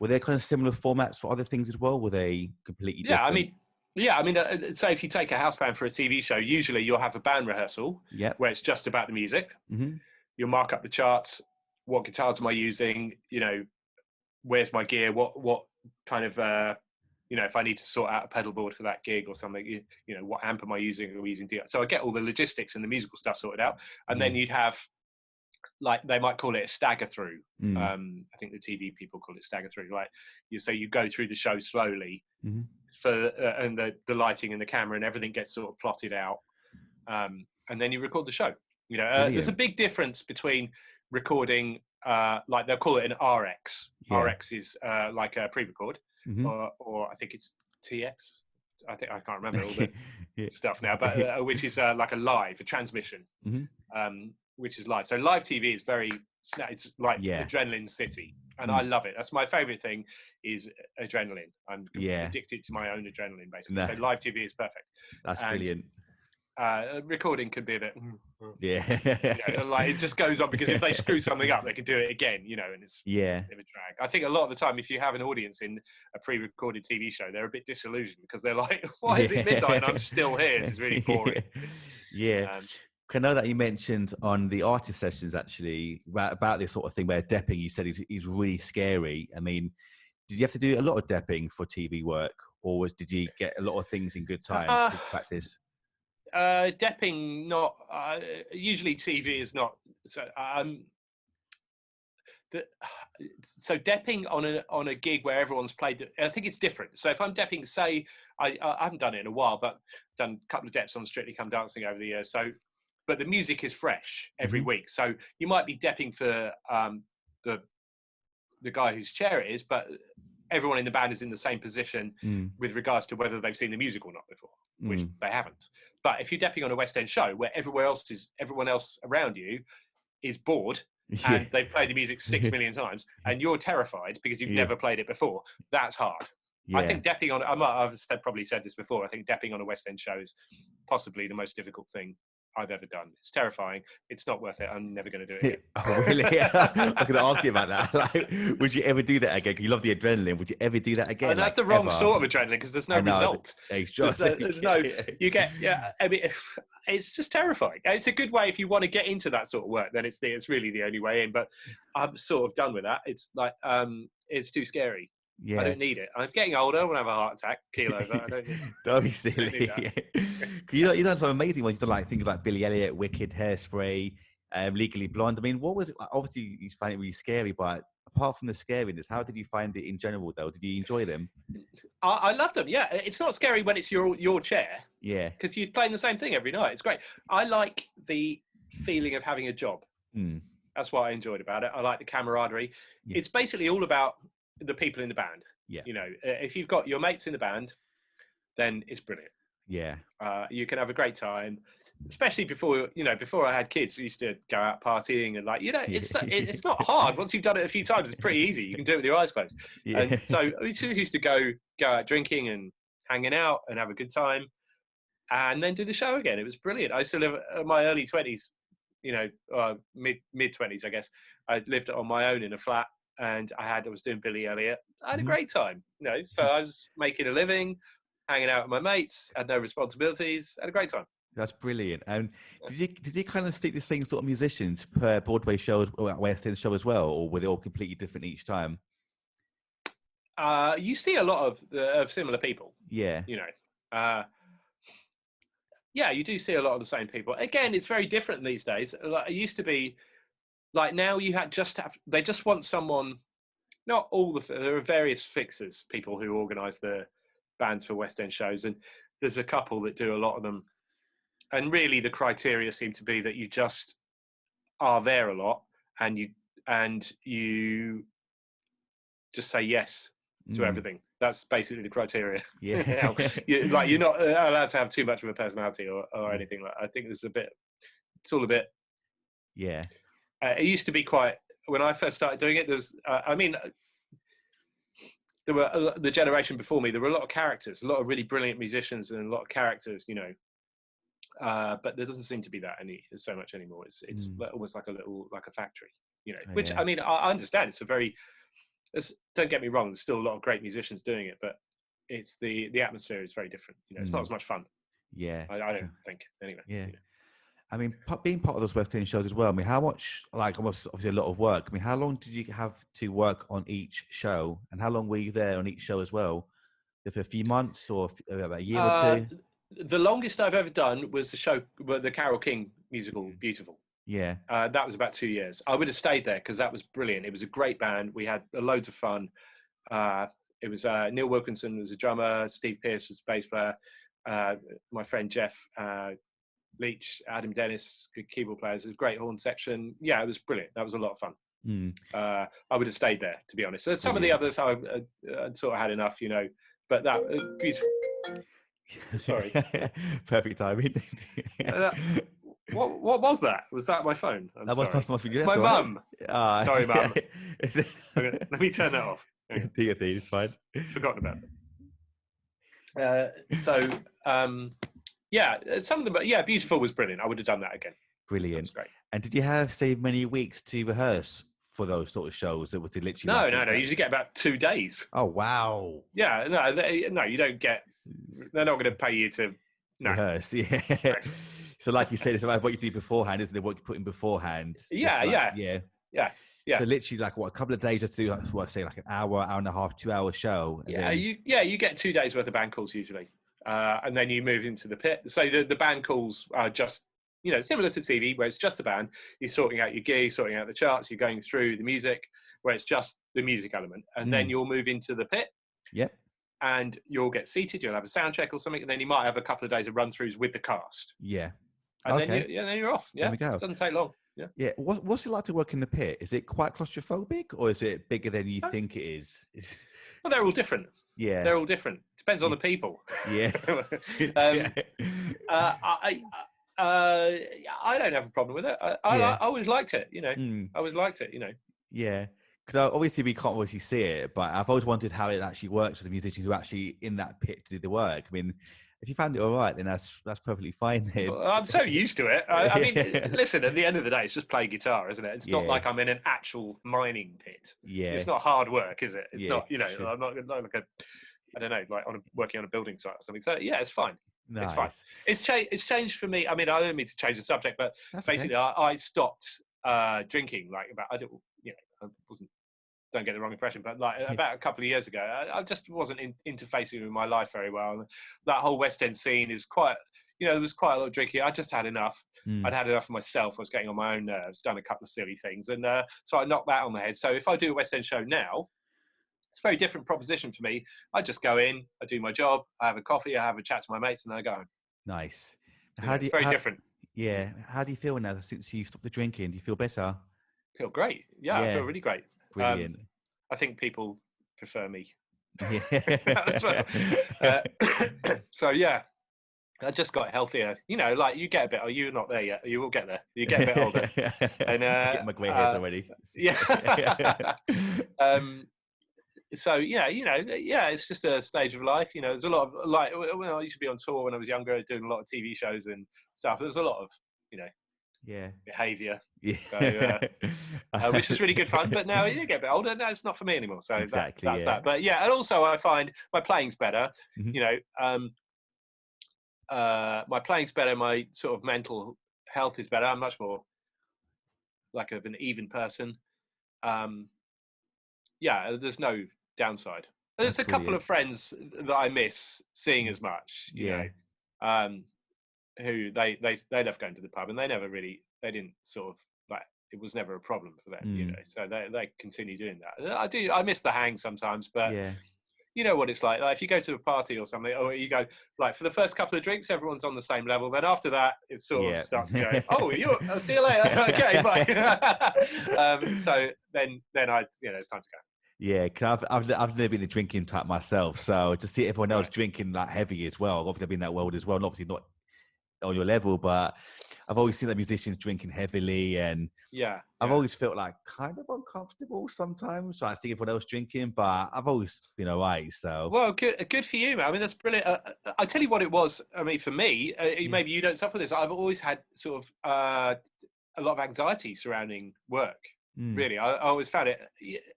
were there kind of similar formats for other things as well? Were they completely different? I mean, say if you take a house band for a TV show, usually you'll have a band rehearsal where it's just about the music. You'll mark up the charts. What guitars am I using? Where's my gear? What kind of if I need to sort out a pedal board for that gig or something, what amp am I using? Are we using DI? So I get all the logistics and the musical stuff sorted out, and then you'd have, like, they might call it a stagger through. I think the TV people call it stagger through. Like, so you go through the show slowly and the lighting and the camera and everything gets sort of plotted out, and then you record the show. There's a big difference between recording, like they'll call it an RX. RX is like a pre-record, or I think it's TX. I can't remember all the stuff now, but which is like a transmission, which is live. So live TV is it's like adrenaline city, and I love it. That's my favorite thing, is adrenaline. I'm addicted to my own adrenaline, basically. So live TV is perfect. That's brilliant. Recording could be a bit like it just goes on, because if they screw something up, they can do it again, and it's a bit of a drag. I think a lot of the time, if you have an audience in a pre-recorded TV show, they're a bit disillusioned, because they're like, why is it midnight and I'm still here? This is really boring. I know that you mentioned on the artist sessions, actually, about this sort of thing where depping, you said is really scary. I mean, did you have to do a lot of depping for TV work, or did you get a lot of things in good time to practice? Depping, not usually. TV is not so. So depping on a gig where everyone's played, I think it's different. So if I'm depping, say I haven't done it in a while, but done a couple of deps on Strictly Come Dancing over the years. So, but the music is fresh every week. So you might be depping for the guy whose chair it is, but everyone in the band is in the same position with regards to whether they've seen the music or not before, which they haven't. But if you're depping on a West End show where everyone else around you is bored and they've played the music 6 million times and you're terrified because you've never played it before, that's hard. I think depping on, I've probably said this before, I think depping on a West End show is possibly the most difficult thing I've ever done. It's terrifying. It's not worth it. I'm never going to do it again. Oh, really? I'm going to ask you about that. Like, would you ever do that again? Because you love the adrenaline. Would you ever do that again? And that's the wrong sort of adrenaline because there's no result. There's no, you get, I mean, it's just terrifying. It's a good way if you want to get into that sort of work, then it's really the only way in. But I'm sort of done with that. It's like, it's too scary. Yeah. I don't need it. I'm getting older. I want to have a heart attack, keel over. I don't need it. Don't be silly. You've done some amazing ones. You've done like things like Billy Elliot, Wicked, Hairspray, Legally Blonde. I mean, what was it? Obviously, you find it really scary, but apart from the scariness, how did you find it in general, though? Did you enjoy them? I love them, yeah. It's not scary when it's your chair. Yeah. Because you're playing the same thing every night. It's great. I like the feeling of having a job. That's what I enjoyed about it. I like the camaraderie. Yeah. It's basically all about the people in the band. Yeah. You know, if you've got your mates in the band, then it's brilliant. Yeah. You can have a great time, especially before I had kids. We used to go out partying and it's not hard. Once you've done it a few times, it's pretty easy. You can do it with your eyes closed. Yeah. And so we used to go out drinking and hanging out and have a good time and then do the show again. It was brilliant. I used to live in my early 20s, mid 20s, I guess. I lived on my own in a flat. And I was doing Billy Elliot. I had a great time, so I was making a living, hanging out with my mates, had no responsibilities, had a great time. That's brilliant. And did you kind of stick the same sort of musicians per Broadway show or West End show as well, or were they all completely different each time? You see a lot of similar people. Yeah. You do see a lot of the same people. Again, it's very different these days. Like, it used to be. Like now they just want someone, not all there are various fixers, people who organise the bands for West End shows. And there's a couple that do a lot of them. And really the criteria seem to be that you just are there a lot and you just say yes to everything. That's basically the criteria. Yeah. You're not allowed to have too much of a personality or anything like that. I think it's all a bit. Yeah. It used to be quite, when I first started doing it, there was, there were the generation before me, there were a lot of characters, a lot of really brilliant musicians and a lot of characters, but there doesn't seem to be that so much anymore. It's almost like a factory, which, yeah. I mean, I understand don't get me wrong, there's still a lot of great musicians doing it, but it's the atmosphere is very different. It's not as much fun. Yeah. I don't think, anyway. Yeah. I mean, being part of those West End shows as well, I mean, how much, obviously a lot of work. I mean, how long did you have to work on each show? And how long were you there on each show as well? For a few months or about a year or two? The longest I've ever done was the Carole King musical, Beautiful. Yeah. That was about 2 years. I would have stayed there because that was brilliant. It was a great band. We had loads of fun. It was Neil Wilkinson was a drummer, Steve Pearce was a bass player, my friend Jeff Leach, Adam Dennis, good keyboard players. It was a great horn section. Yeah, it was brilliant. That was a lot of fun. I would have stayed there, to be honest. So some of the others I sort of had enough, but that beautiful. Sorry. Perfect timing. What was that? Was that my phone? Must be it's my mum. Sorry, mum. Let me turn that off. Do your thing, it's fine. Forgotten about it. Some of them. Yeah, Beautiful was brilliant. I would have done that again. Brilliant. That was great. And did you have many weeks to rehearse for those sort of shows? That was literally no. You usually get about 2 days. Oh wow. Yeah, no, you don't get. They're not going to pay you to rehearse. Yeah. Right. So, like you said, it's about what you do beforehand, isn't it? What you put in beforehand. Yeah. Yeah. So literally, like what, a couple of days just to do, like what, say, like an hour, hour and a half, 2 hour show. And then... you get 2 days worth of band calls usually, and then you move into the pit. So the band calls are just, similar to TV, where it's just the band. You're sorting out your gear, sorting out the charts, you're going through the music, where it's just the music element, and then you'll move into the pit. Yep. And you'll get seated. You'll have a sound check or something, and then you might have a couple of days of run-throughs with the cast. Yeah. And then you're off. Yeah. There we go. It doesn't take long. Yeah. Yeah. What's it like to work in the pit? Is it quite claustrophobic, or is it bigger than you think it is? Well, they're all different. Yeah. They're all different. Depends on the people. Yeah. I don't have a problem with it. I always liked it. I always liked it. Yeah. Because obviously we can't obviously see it, but I've always wondered how it actually works for the musicians who are actually in that pit to do the work. I mean, if you found it all right, then that's perfectly fine. Then. Well, I'm so used to it. I mean, listen, at the end of the day, it's just playing guitar, isn't it? It's not like I'm in an actual mining pit. Yeah. It's not hard work, is it? It's not, sure. I'm not like I don't know, like working on a building site or something. So yeah, it's fine. Nice. It's fine. It's changed for me. I mean, I don't mean to change the subject, but that's basically okay. I stopped drinking like I wasn't, don't get the wrong impression, but like about a couple of years ago, I just wasn't interfacing with my life very well. That whole West End scene is quite, there was quite a lot of drinking. I just had enough. I'd had enough of myself. I was getting on my own nerves, done a couple of silly things. And so I knocked that on the head. So if I do a West End show now, it's a very different proposition for me. I just go in, I do my job, I have a coffee, I have a chat to my mates, and I go home. Nice. It's very different. Yeah. How do you feel now since you stopped the drinking? Do you feel better? I feel great. Yeah, I feel really great. Brilliant. I think people prefer me. Yeah. So yeah, I just got healthier. Like you get a bit. Oh, you're not there yet. You will get there. You get a bit older. And get my grey hairs already. Yeah. So it's just a stage of life. There's a lot of when I used to be on tour when I was younger, doing a lot of TV shows and stuff. There was a lot of behaviour. Yeah. So, which was really good fun. But now you get a bit older. No, it's not for me anymore. So exactly, that's that. But yeah, and also I find my playing's better. Mm-hmm. My playing's better. My sort of mental health is better. I'm much more like of an even person. There's no downside. There's a couple of friends that I miss seeing as much. You know, who they love going to the pub and they didn't sort of like, it was never a problem for them, so they continue doing that. I miss the hang sometimes, but you know what it's like if you go to a party or something, or you go like for the first couple of drinks everyone's on the same level, then after that it sort of starts to go, I'll see you later. Okay, bye. So then I it's time to go. Yeah, cause I've never been the drinking type myself, so to see everyone else drinking like heavy as well, obviously I've been in that world as well, and obviously not on your level, but I've always seen that musicians drinking heavily, and I've always felt like kind of uncomfortable sometimes. So I see everyone else drinking, but I've always been alright. So well, good for you, man. I mean, that's brilliant. I tell you what it was. I mean, for me, maybe you don't suffer this. I've always had sort of a lot of anxiety surrounding work. Really, I always found it.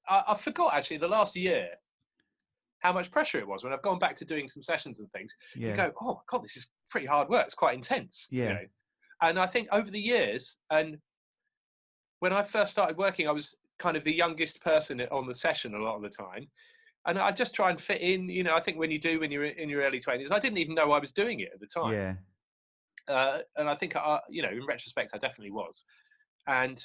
I forgot actually the last year how much pressure it was when I've gone back to doing some sessions and things. You go, oh my God, this is pretty hard work. It's quite intense. And I think over the years, and when I first started working, I was kind of the youngest person on the session a lot of the time. And I just try and fit in, I think when you're in your early 20s, I didn't even know I was doing it at the time. And I think, in retrospect, I definitely was. And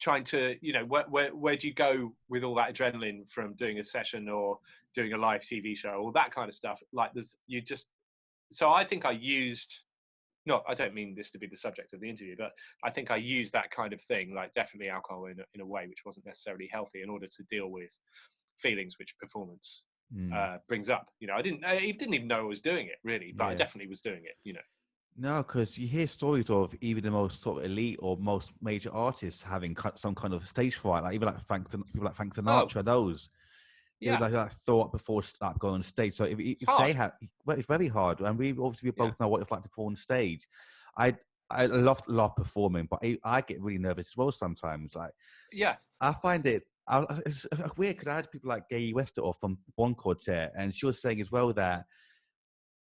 trying to, where do you go with all that adrenaline from doing a session or doing a live TV show, all that kind of stuff? Like so I think I don't mean this to be the subject of the interview, but I think I used that kind of thing, like definitely alcohol in a way which wasn't necessarily healthy, in order to deal with feelings which performance brings up. I didn't even know I was doing it really, but I definitely was doing it, No, because you hear stories of even the most sort of elite or most major artists having some kind of stage fright, like even like people like Frank Sinatra, those. They like throw up before going on stage. So if they have, well, it's very hard, and we both know what it's like to perform on stage. I love performing, but I get really nervous as well sometimes. Like, I find it. It's weird because I had people like Gay Westerhoff from one quartet, and she was saying as well that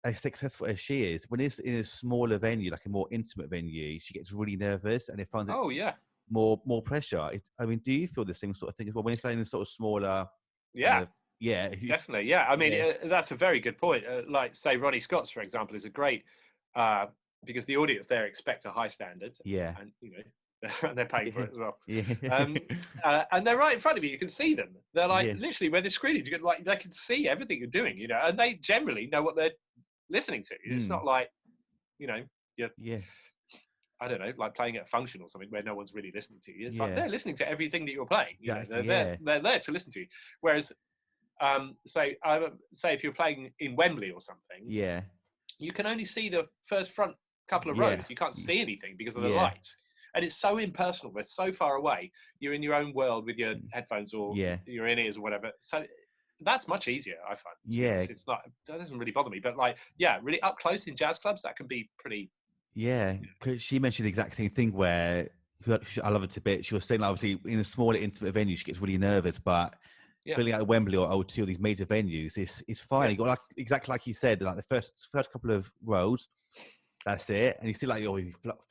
as successful as she is, when it's in a smaller venue, like a more intimate venue, she gets really nervous, and it finds it. Oh yeah. more pressure. I mean, do you feel the same sort of thing as well when you're playing in sort of smaller? Yeah, yeah, definitely. Yeah, I mean, that's a very good point. Like, say, Ronnie Scott's, for example, is a great because the audience there expect a high standard. Yeah, and and they're paying for it as well. yeah, And they're right in front of you. You can see them. They're like yeah, literally where the screen is. You can, like, they can see everything you're doing. And they generally know what they're listening to. It's not like you're yeah, I don't know, like playing at a function or something where no one's really listening to you. It's like yeah, they're listening to everything that you're playing. exactly, They're there to listen to you. Whereas, say if you're playing in Wembley or something, yeah, you can only see the first front couple of rows. You can't see anything because of the yeah, lights, and it's so impersonal. They're so far away. You're in your own world with your headphones or yeah, your in-ears or whatever. So that's much easier, I find. To be yeah. honest. It's not. That doesn't really bother me. But like, yeah, really up close in jazz clubs, that can be pretty. Yeah, because she mentioned the exact same thing where I love it a bit. She was saying, like, obviously, in a smaller, intimate venue, she gets really nervous, but feeling like Wembley or O2 or these major venues, it's fine. You got like exactly like you said, like the first couple of rows, that's it, and you see like your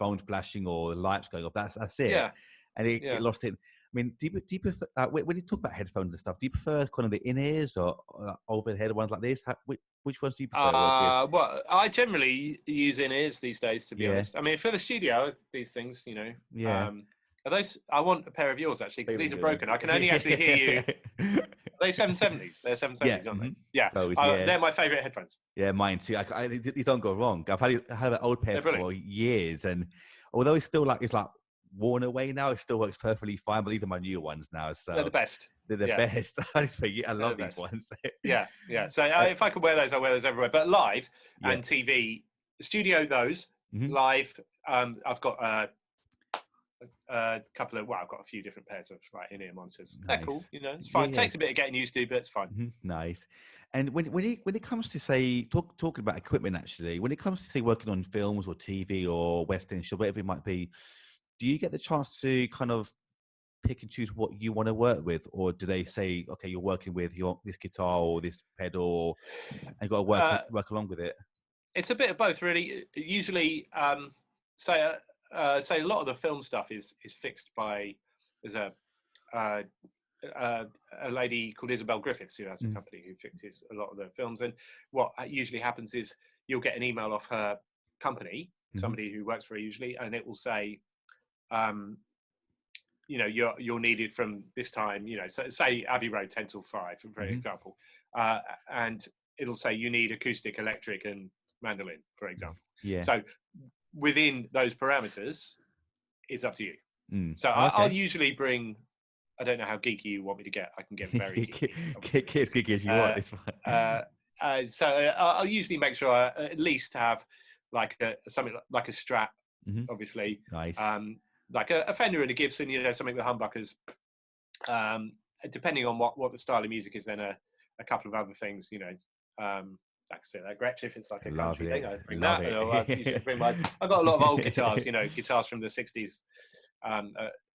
phone flashing or the lights going off. That's it. Yeah, And it get lost in. I mean, do you prefer when you talk about headphones and stuff? Do you prefer kind of the in ears or over the head ones like this? Which ones do you prefer? Well, I generally use in-ears these days, to be honest. I mean, for the studio, these things, Yeah. Are those? I want a pair of yours actually, because these are broken. I can only actually hear you. Are they 770s? They're 770s, aren't they? Yeah. Those, they're my favourite headphones. Yeah, mine too. These don't go wrong. I had an old pair for years, and although it's still it's worn away now, it still works perfectly fine. But these are my new ones now, so they're the best. They're the best. I love these ones. Yeah. So if I could wear those, I wear those everywhere. But live and TV, studio, those live. I've got a couple of. Well, I've got a few different pairs of in-ear monitors. Nice. They're cool. It's fine. It takes a bit of getting used to, but it's fine. Nice. And when it comes to say talking about equipment, actually, when it comes to say working on films or TV or West End show, whatever it might be, do you get the chance to kind of pick and choose what you want to work with, or do they say, okay, you're working with this guitar or this pedal, and you got to work along with it? It's a bit of both, really. Usually, say a lot of the film stuff is fixed by there's a lady called Isabel Griffiths who has a company who fixes a lot of the films. And what usually happens is you'll get an email off her company, somebody who works for her usually, and it will say, you're needed from this time, so say Abbey Road 10 till 5, for example, and it'll say you need acoustic, electric, and mandolin, for example. Yeah. So within those parameters, it's up to you. So I'll usually bring. I don't know how geeky you want me to get. I can get very geeky. Get as geeky as you want. It's fine. So I'll usually make sure I at least have something like a Strat, obviously. Nice. Like a Fender and a Gibson, something with humbuckers. Depending on what the style of music is, then a couple of other things, like I said, that Gretsch, if it's like a country thing, I bring that. I've got a lot of old guitars, guitars from the 60s.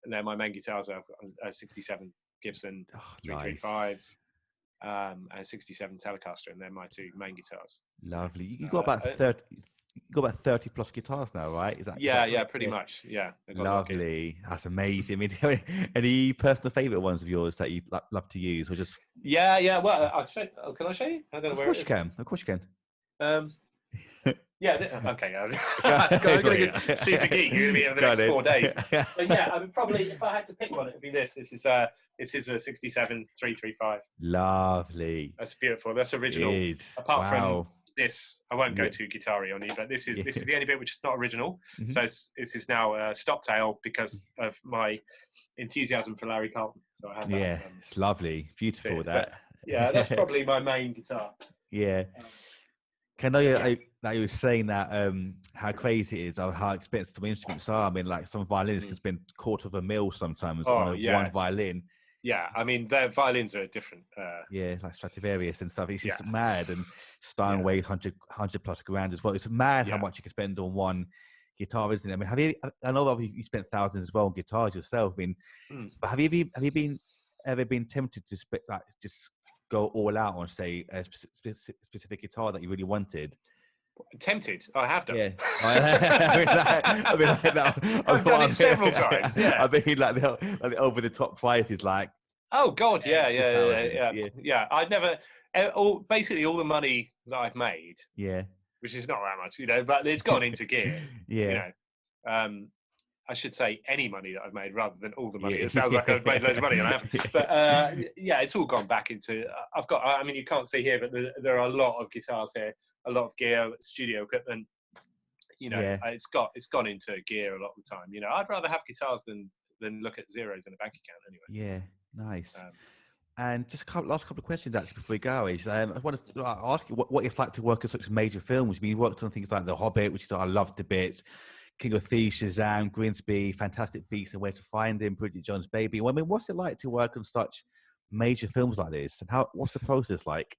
They're my main guitars. I've got a 67 Gibson 335 and a 67 Telecaster, and they're my two main guitars. Lovely. You got about 30. You got about 30 plus guitars now, right? Is that? Yeah, pretty much. Yeah. Lovely. That's amazing. I mean, any personal favorite ones of yours that you love to use, or just? Yeah. Well, I'll show. Can I show you? I don't know where it is. Of course you can. Yeah. Okay. I'm going to get super geek over the next 4 days. So yeah, I mean, probably if I had to pick one, it'd be this. This is a 67 335. Lovely. That's beautiful. That's original. Apart from this, I won't go too guitar-y on you, but this is the only bit which is not original. So this is now Stoptail because of my enthusiasm for Larry Carlton. So I have that. Yeah, it's lovely, beautiful. That's probably my main guitar. Yeah. Can I that you were saying that how crazy it is, or how expensive some instruments are. I mean, like some violins can spend $250,000 sometimes on one violin. Yeah, I mean, their violins are different. Like Stradivarius and stuff. It's just mad. And Steinway, 100 plus grand as well. It's mad how much you can spend on one guitar, isn't it? I mean, I know you spent thousands as well on guitars yourself. I mean, but have you ever been tempted to just go all out on, say, a specific guitar that you really wanted? Tempted. I have done. Yeah. I mean, like that. I've done it several times. Yeah. I mean, like the over the top prices, like. Oh God, yeah. Yeah. Yeah. I'd never. Basically, all the money that I've made, Yeah. which is not that much, but it's gone into gear. Yeah. I should say any money that I've made rather than all the money. Yeah. It sounds like I've made loads of money and I haven't. But yeah, it's all gone back into. I've got. I mean, you can't see here, but there are a lot of guitars here, a lot of gear, studio equipment. It's gone into gear a lot of the time. I'd rather have guitars than look at zeros in a bank account anyway. Yeah, nice. And just last couple of questions actually before we go is I want to ask you what it's like to work on such major films. I mean, you worked on things like The Hobbit, which I loved a bit, King of Thieves, Shazam, Grimsby, Fantastic Beasts and Where to Find Him, Bridget Jones's Baby. Well, I mean, what's it like to work on such major films like this? And what's the process like?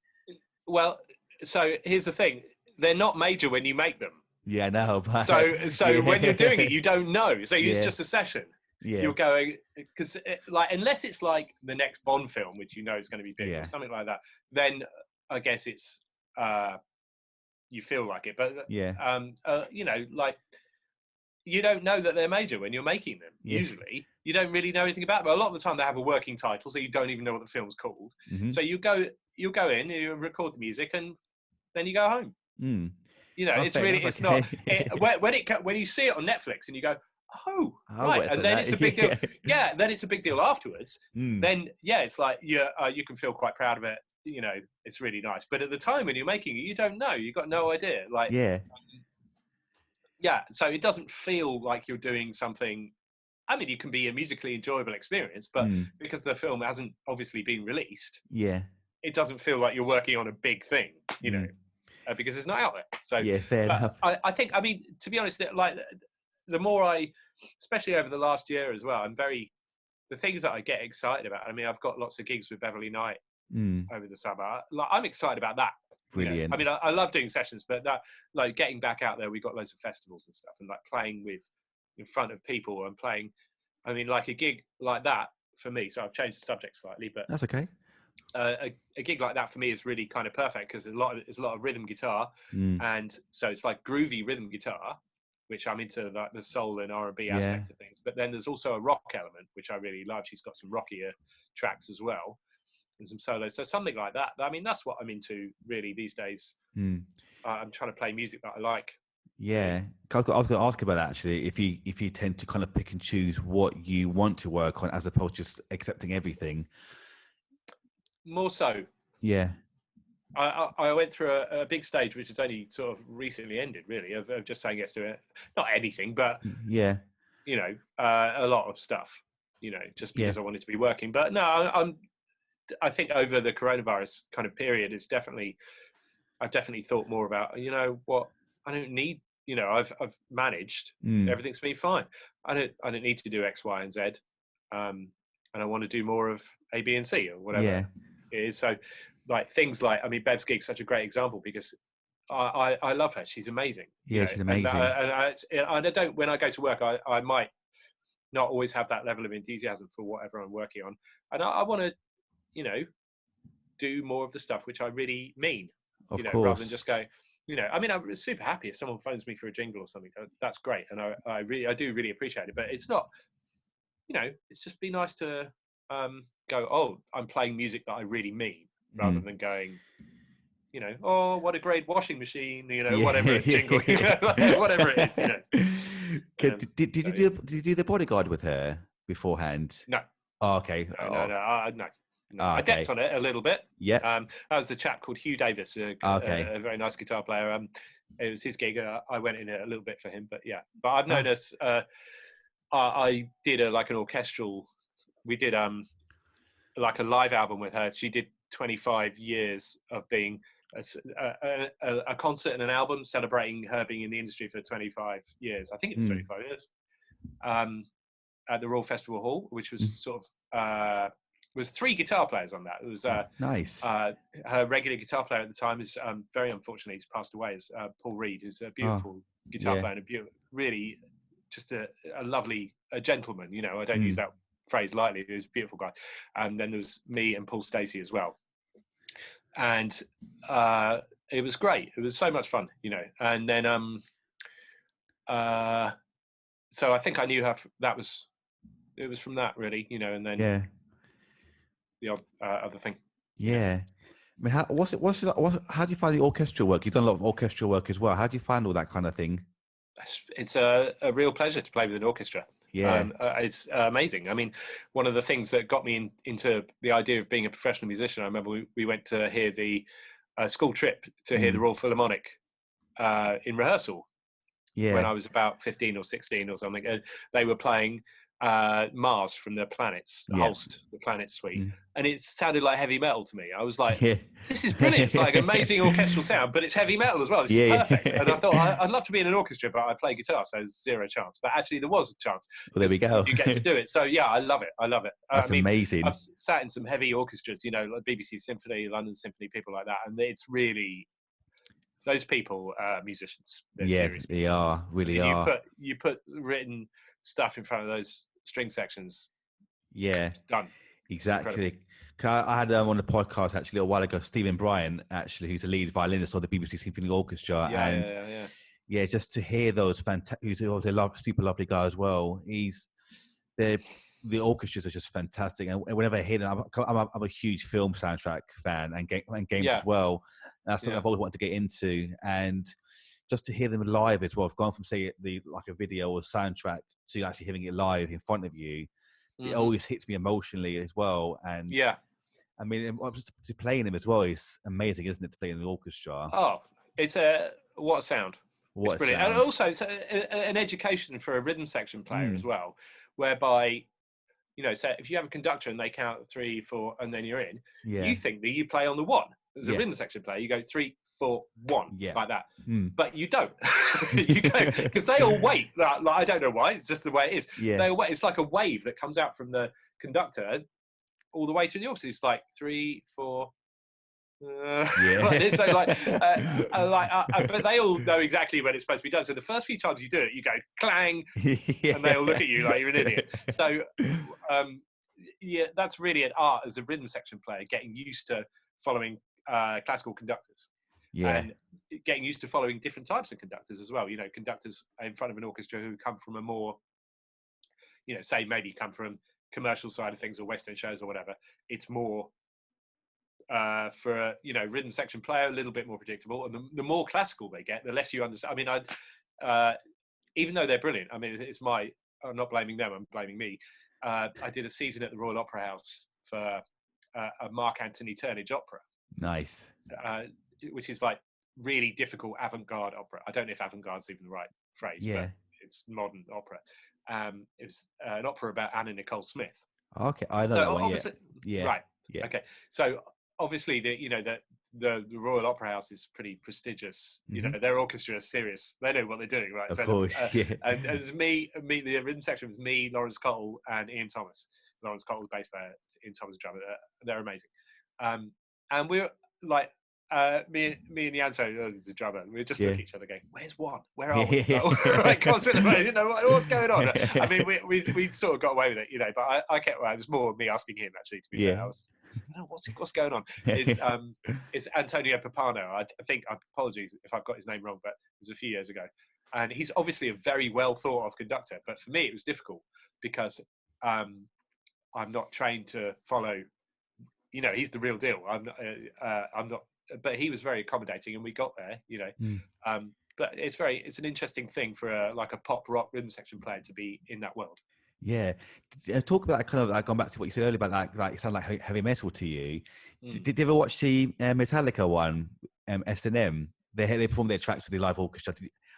Well, so here's the thing: they're not major when you make them. Yeah, no. But, so when you're doing it, you don't know. So it's just a session. Yeah. You're going because unless it's like the next Bond film, which is going to be big or something like that, then I guess it's you feel like it. But like you don't know that they're major when you're making them. Yeah. Usually, you don't really know anything about them. A lot of the time, they have a working title, so you don't even know what the film's called. Mm-hmm. So you go in, you record the music, and then you go home. Mm. It's really it's not when you see it on Netflix and you go. Oh, right, and then it's a big deal. Yeah, then it's a big deal afterwards. Then, it's like you can feel quite proud of it. It's really nice. But at the time when you're making it, you don't know. You've got no idea. Like, so it doesn't feel like you're doing something. I mean, it can be a musically enjoyable experience, but because the film hasn't obviously been released, it doesn't feel like you're working on a big thing. Because it's not out there. So fair enough. I think. I mean, to be honest, the more especially over the last year as well, the things that I get excited about. I mean, I've got lots of gigs with Beverly Knight over the summer. I'm excited about that. Brilliant. I mean, I love doing sessions, but that, like, getting back out there, we've got loads of festivals and stuff, and like playing in front of people and playing. I mean, like a gig like that for me. So I've changed the subject slightly, but that's okay. A gig like that for me is really kind of perfect because there's a lot of rhythm guitar, and so it's like groovy rhythm guitar, which I'm into, like the soul and R&B aspect of things. But then there's also a rock element, which I really love. She's got some rockier tracks as well, and some solos. So something like that. I mean, that's what I'm into really these days. I'm trying to play music that I like. Yeah, I was going to ask about that actually. If you tend to kind of pick and choose what you want to work on, as opposed to just accepting everything. More so. Yeah. I went through a big stage, which has only sort of recently ended, really, of just saying yes to it. Not anything, but a lot of stuff. Just because I wanted to be working. But no, I think over the coronavirus kind of period, I've definitely thought more about. What I don't need. I've managed. Everything's been fine. I don't need to do X, Y, and Z. And I want to do more of A, B, and C or whatever it is. So. Like things like, I mean, Bev's gig's such a great example because I love her. She's amazing. Yeah, she's amazing. And I don't, when I go to work, I might not always have that level of enthusiasm for whatever I'm working on. And I want to, do more of the stuff which I really mean, of course. rather than just go, I mean, I'm super happy if someone phones me for a jingle or something. That's great. And I do really appreciate it. But it's not, it's just be nice to go, oh, I'm playing music that I really mean. Rather than going, oh, what a great washing machine, whatever jingle, whatever it is, Did you do The Bodyguard with her beforehand? No. Oh, okay. No. I decked on it a little bit. Yeah. That was a chap called Hugh Davis, a very nice guitar player. It was his gig. I went in it a little bit for him, but yeah. But I've known us. I did an orchestral. We did like a live album with her. She did 25 years of being a concert and an album celebrating her being in the industry for 25 years. I think it was 25 years at the Royal Festival Hall, which was sort of was 3 guitar players on that. It was nice. Her regular guitar player at the time is very unfortunately he's passed away. Is Paul Reed, who's a beautiful guitar player and really just a lovely gentleman. I don't use that phrase lightly. He was a beautiful guy. And then there was me and Paul Stacey as well. And it was great. It was so much fun, and then so I think I knew how it was from that really, and then Yeah. the odd other thing. Yeah. I mean, how do you find the orchestral work? You've done a lot of orchestral work as well. How do you find all that kind of thing? It's a real pleasure to play with an orchestra. Yeah. It's amazing. I mean, one of the things that got me into the idea of being a professional musician, I remember we went to hear the school trip to hear the Royal Philharmonic in rehearsal when I was about 15 or 16 or something. And they were playing Mars from the Planets, Holst, the Planet Suite. And it sounded like heavy metal to me. I was like, this is brilliant. It's like amazing orchestral sound, but it's heavy metal as well. This is perfect. And I thought, I'd love to be in an orchestra, but I play guitar, so there's zero chance. But actually there was a chance. Well, there we go. You get to do it. So yeah, I love it. I love it. That's amazing. I've sat in some heavy orchestras, like BBC Symphony, London Symphony, people like that. And it's really, those people are musicians. They're serious they are, really are. You put written stuff in front of those string sections. Yeah, it's done. Exactly. I had on the podcast actually a while ago, Stephen Bryan, actually, who's the lead violinist of the BBC Symphony Orchestra. Yeah, just to hear those fantastic, who's a super lovely guy as well. The orchestras are just fantastic, and whenever I hear them, I'm a huge film soundtrack fan and games as well. That's something I've always wanted to get into, and just to hear them live as well. I've gone from say like a video or soundtrack to actually hearing it live in front of you. It always hits me emotionally as well, and I mean, just to playing them as well is amazing, isn't it? To play in the orchestra. Oh, it's what a sound! It's brilliant, and also it's an education for a rhythm section player as well, whereby, so if you have a conductor and they count 3, 4, and then you're in, you think that you play on the 1. As a rhythm section player, you go 3, 4, 1, like that. But you don't. You go, because they all wait. Like, I don't know why. It's just the way it is. They all wait. It's like a wave that comes out from the conductor all the way through the orchestra. It's like 3, 4. Like this. So but they all know exactly when it's supposed to be done. So the first few times you do it, you go clang, and they all look at you like you're an idiot. So that's really an art as a rhythm section player, getting used to following classical conductors. And getting used to following different types of conductors as well. Conductors in front of an orchestra who come from a more, say maybe come from commercial side of things or Western shows or whatever. It's more for a rhythm section player, a little bit more predictable. And the more classical they get, the less you understand. I mean, even though they're brilliant, I mean, I'm not blaming them, I'm blaming me. I did a season at the Royal Opera House for a Mark Anthony Turnage opera. Nice. Which is like really difficult avant-garde opera. I don't know if avant-garde's even the right phrase, but it's modern opera. It was an opera about Anna Nicole Smith. Okay, I know that one. Right. Yeah. Okay. So obviously, the Royal Opera House is pretty prestigious. Their orchestra is serious. They know what they're doing, right? Of course. And as me, the rhythm section was me, Lawrence Cottle, and Ian Thomas. Lawrence Cottle, the bass player, Ian Thomas, drummer. They're amazing. And we're like. Me and Yanto, the drummer, we just look at each other going, "Where's 1? Where are we?" Right, constantly, what's going on? I mean, we sort of got away with it, But I kept. Well, it was more me asking him actually. To be fair, I was, what's going on? It's Antonio Papano. I think. Apologies if I've got his name wrong, but it was a few years ago, and he's obviously a very well thought of conductor. But for me, it was difficult because I'm not trained to follow. He's the real deal. I'm not. But he was very accommodating, and we got there. But it's an interesting thing for a pop rock rhythm section player to be in that world. Yeah, talk about that kind of going back to what you said earlier about like it sounded like heavy metal to you. Did you ever watch the Metallica one, S&M? They performed their tracks with the live orchestra.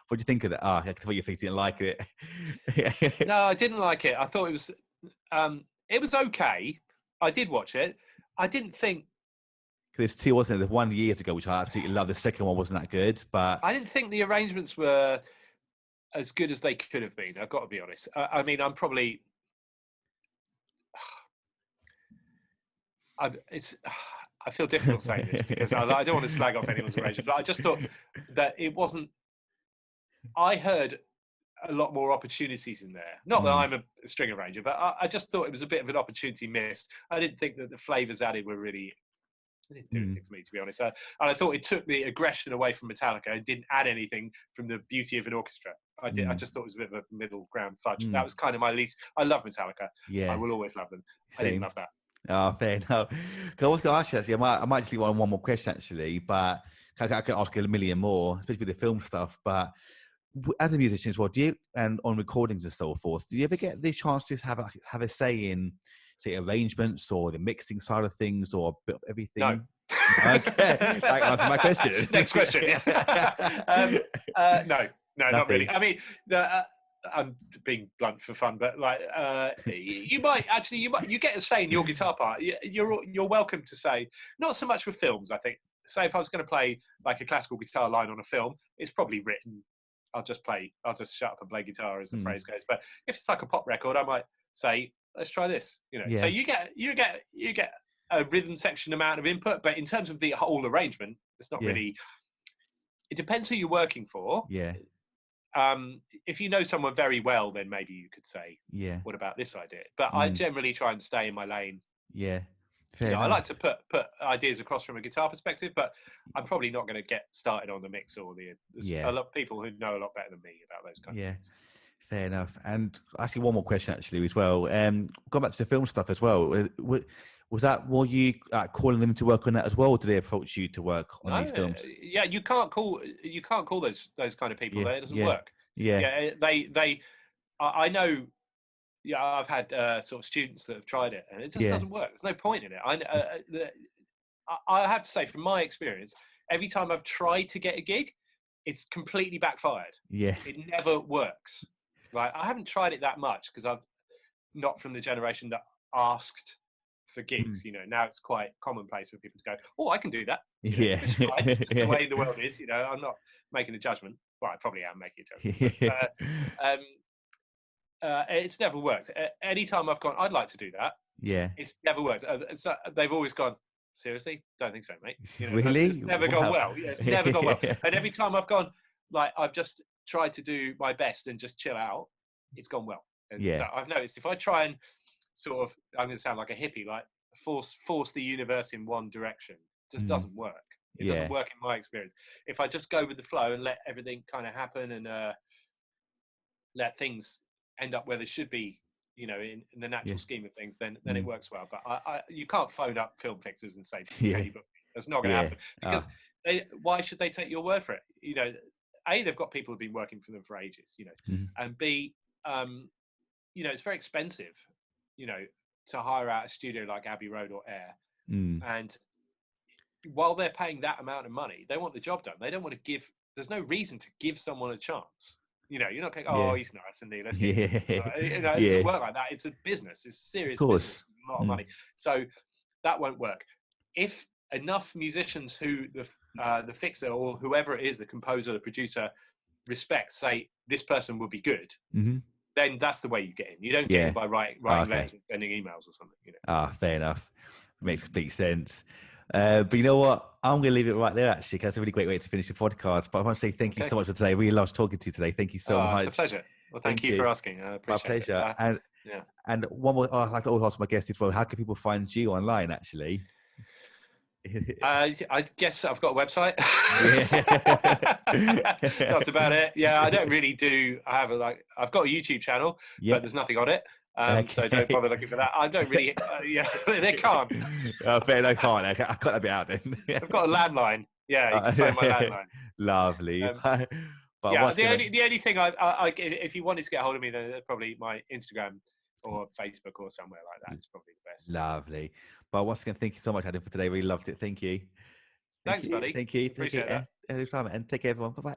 What do you think of that? I can tell you didn't like it. No, I didn't like it. I thought it was okay. I did watch it. I didn't think. There's 2, wasn't there? There's 1 year ago, which I absolutely love. The second one wasn't that good, but I didn't think the arrangements were as good as they could have been. I've got to be honest. I mean, I'm probably. I feel difficult saying this because I don't want to slag off anyone's arrangement, but I just thought that it wasn't. I heard a lot more opportunities in there. Not that I'm a string arranger, but I just thought it was a bit of an opportunity missed. I didn't think that the flavours added were really It didn't do anything for me, to be honest. And I thought it took the aggression away from Metallica and didn't add anything from the beauty of an orchestra. I just thought it was a bit of a middle ground fudge. That was kind of my least. I love Metallica. Yeah. I will always love them. Same. I didn't love that. Oh, fair enough. 'Cause I was going to ask you, actually, I might actually want one more question, actually, but I can ask you a million more, especially with the film stuff. But as a musician as well, do you, and on recordings and so forth, do you ever get the chance to have a say in, say, arrangements or the mixing side of things or a bit of everything? No. Okay, that answers my question. Next question. No, not really. I mean, I'm being blunt for fun, but like you get a say in your guitar part. You're welcome to say, not so much with films. I think, say if I was going to play like a classical guitar line on a film, it's probably written. I'll just shut up and play guitar, as the phrase goes. But if it's like a pop record, I might say, let's try this. So you get a rhythm section amount of input, but in terms of the whole arrangement, it's not really. It depends who you're working for. Yeah. If you know someone very well, then maybe you could say, what about this idea? But I generally try and stay in my lane. Yeah. Fair enough. I like to put ideas across from a guitar perspective, but I'm probably not going to get started on the mix or there's a lot of people who know a lot better than me about those kind of things. Fair enough. And actually, one more question actually as well. Going back to the film stuff as well. Were you calling them to work on that as well, or did they approach you to work on these films? Yeah, you can't call those kind of people. It doesn't work. Yeah. I know. Yeah, I've had sort of students that have tried it, and it just doesn't work. There's no point in it. I have to say, from my experience, every time I've tried to get a gig, it's completely backfired. Yeah, it never works. Like, I haven't tried it that much because I'm not from the generation that asked for gigs. Now it's quite commonplace for people to go, "Oh, I can do that." It's fine. It's just the way the world is. I'm not making a judgment. Well, I probably am making a judgment. It's never worked. Anytime I've gone, I'd like to do that. Yeah, it's never worked. So they've always gone, seriously? Don't think so, mate. Really? It's never gone well. Yeah, it's never gone well. And every time I've gone, like, I've just tried to do my best and just chill out, it's gone well. And so I've noticed if I try and sort of, I'm going to sound like a hippie, like force the universe in one direction, it just doesn't work. It doesn't work in my experience. If I just go with the flow and let everything kind of happen and let things end up where they should be, in the natural scheme of things, then it works well. But you can't phone up film fixers and say, "Can you book me?" That's not going to happen, because why should they take your word for it? A, they've got people who've been working for them for ages, and B, it's very expensive, to hire out a studio like Abbey Road or Air, and while they're paying that amount of money, they want the job done. They don't want to give. There's no reason to give someone a chance. You're not going, "Oh, he's nice, and let's get him." It doesn't work like that. It's a business. It's a serious business. A lot of money. So that won't work. If enough musicians who the fixer or whoever it is, the composer, the producer, respects, say this person will be good, then that's the way you get in. You don't get in by writing letters and sending emails or something. Fair enough. Makes complete sense. But you know what? I'm going to leave it right there, actually, because that's a really great way to finish the podcast. But I want to say thank you so much for today. I really loved talking to you today. Thank you so much. It's a pleasure. Well, thank you for asking. I appreciate it. My pleasure. And one more, I'd like to always ask my guests as well, how can people find you online, actually? I guess I've got a website. That's about it. Yeah, I don't really do. I've got a YouTube channel, but there's nothing on it. So don't bother looking for that. I don't really. They can't. Fair, they can't. I cut that bit out then. I've got a landline. Yeah, you can phone my landline. Lovely. But the only thing I if you wanted to get hold of me, then probably my Instagram or Facebook or somewhere like that. It's probably the best. Lovely. But once again, thank you so much, Adam, for today. Really loved it. Thank you. Thanks, buddy. Thank you. Appreciate that. And take care, everyone. Bye bye.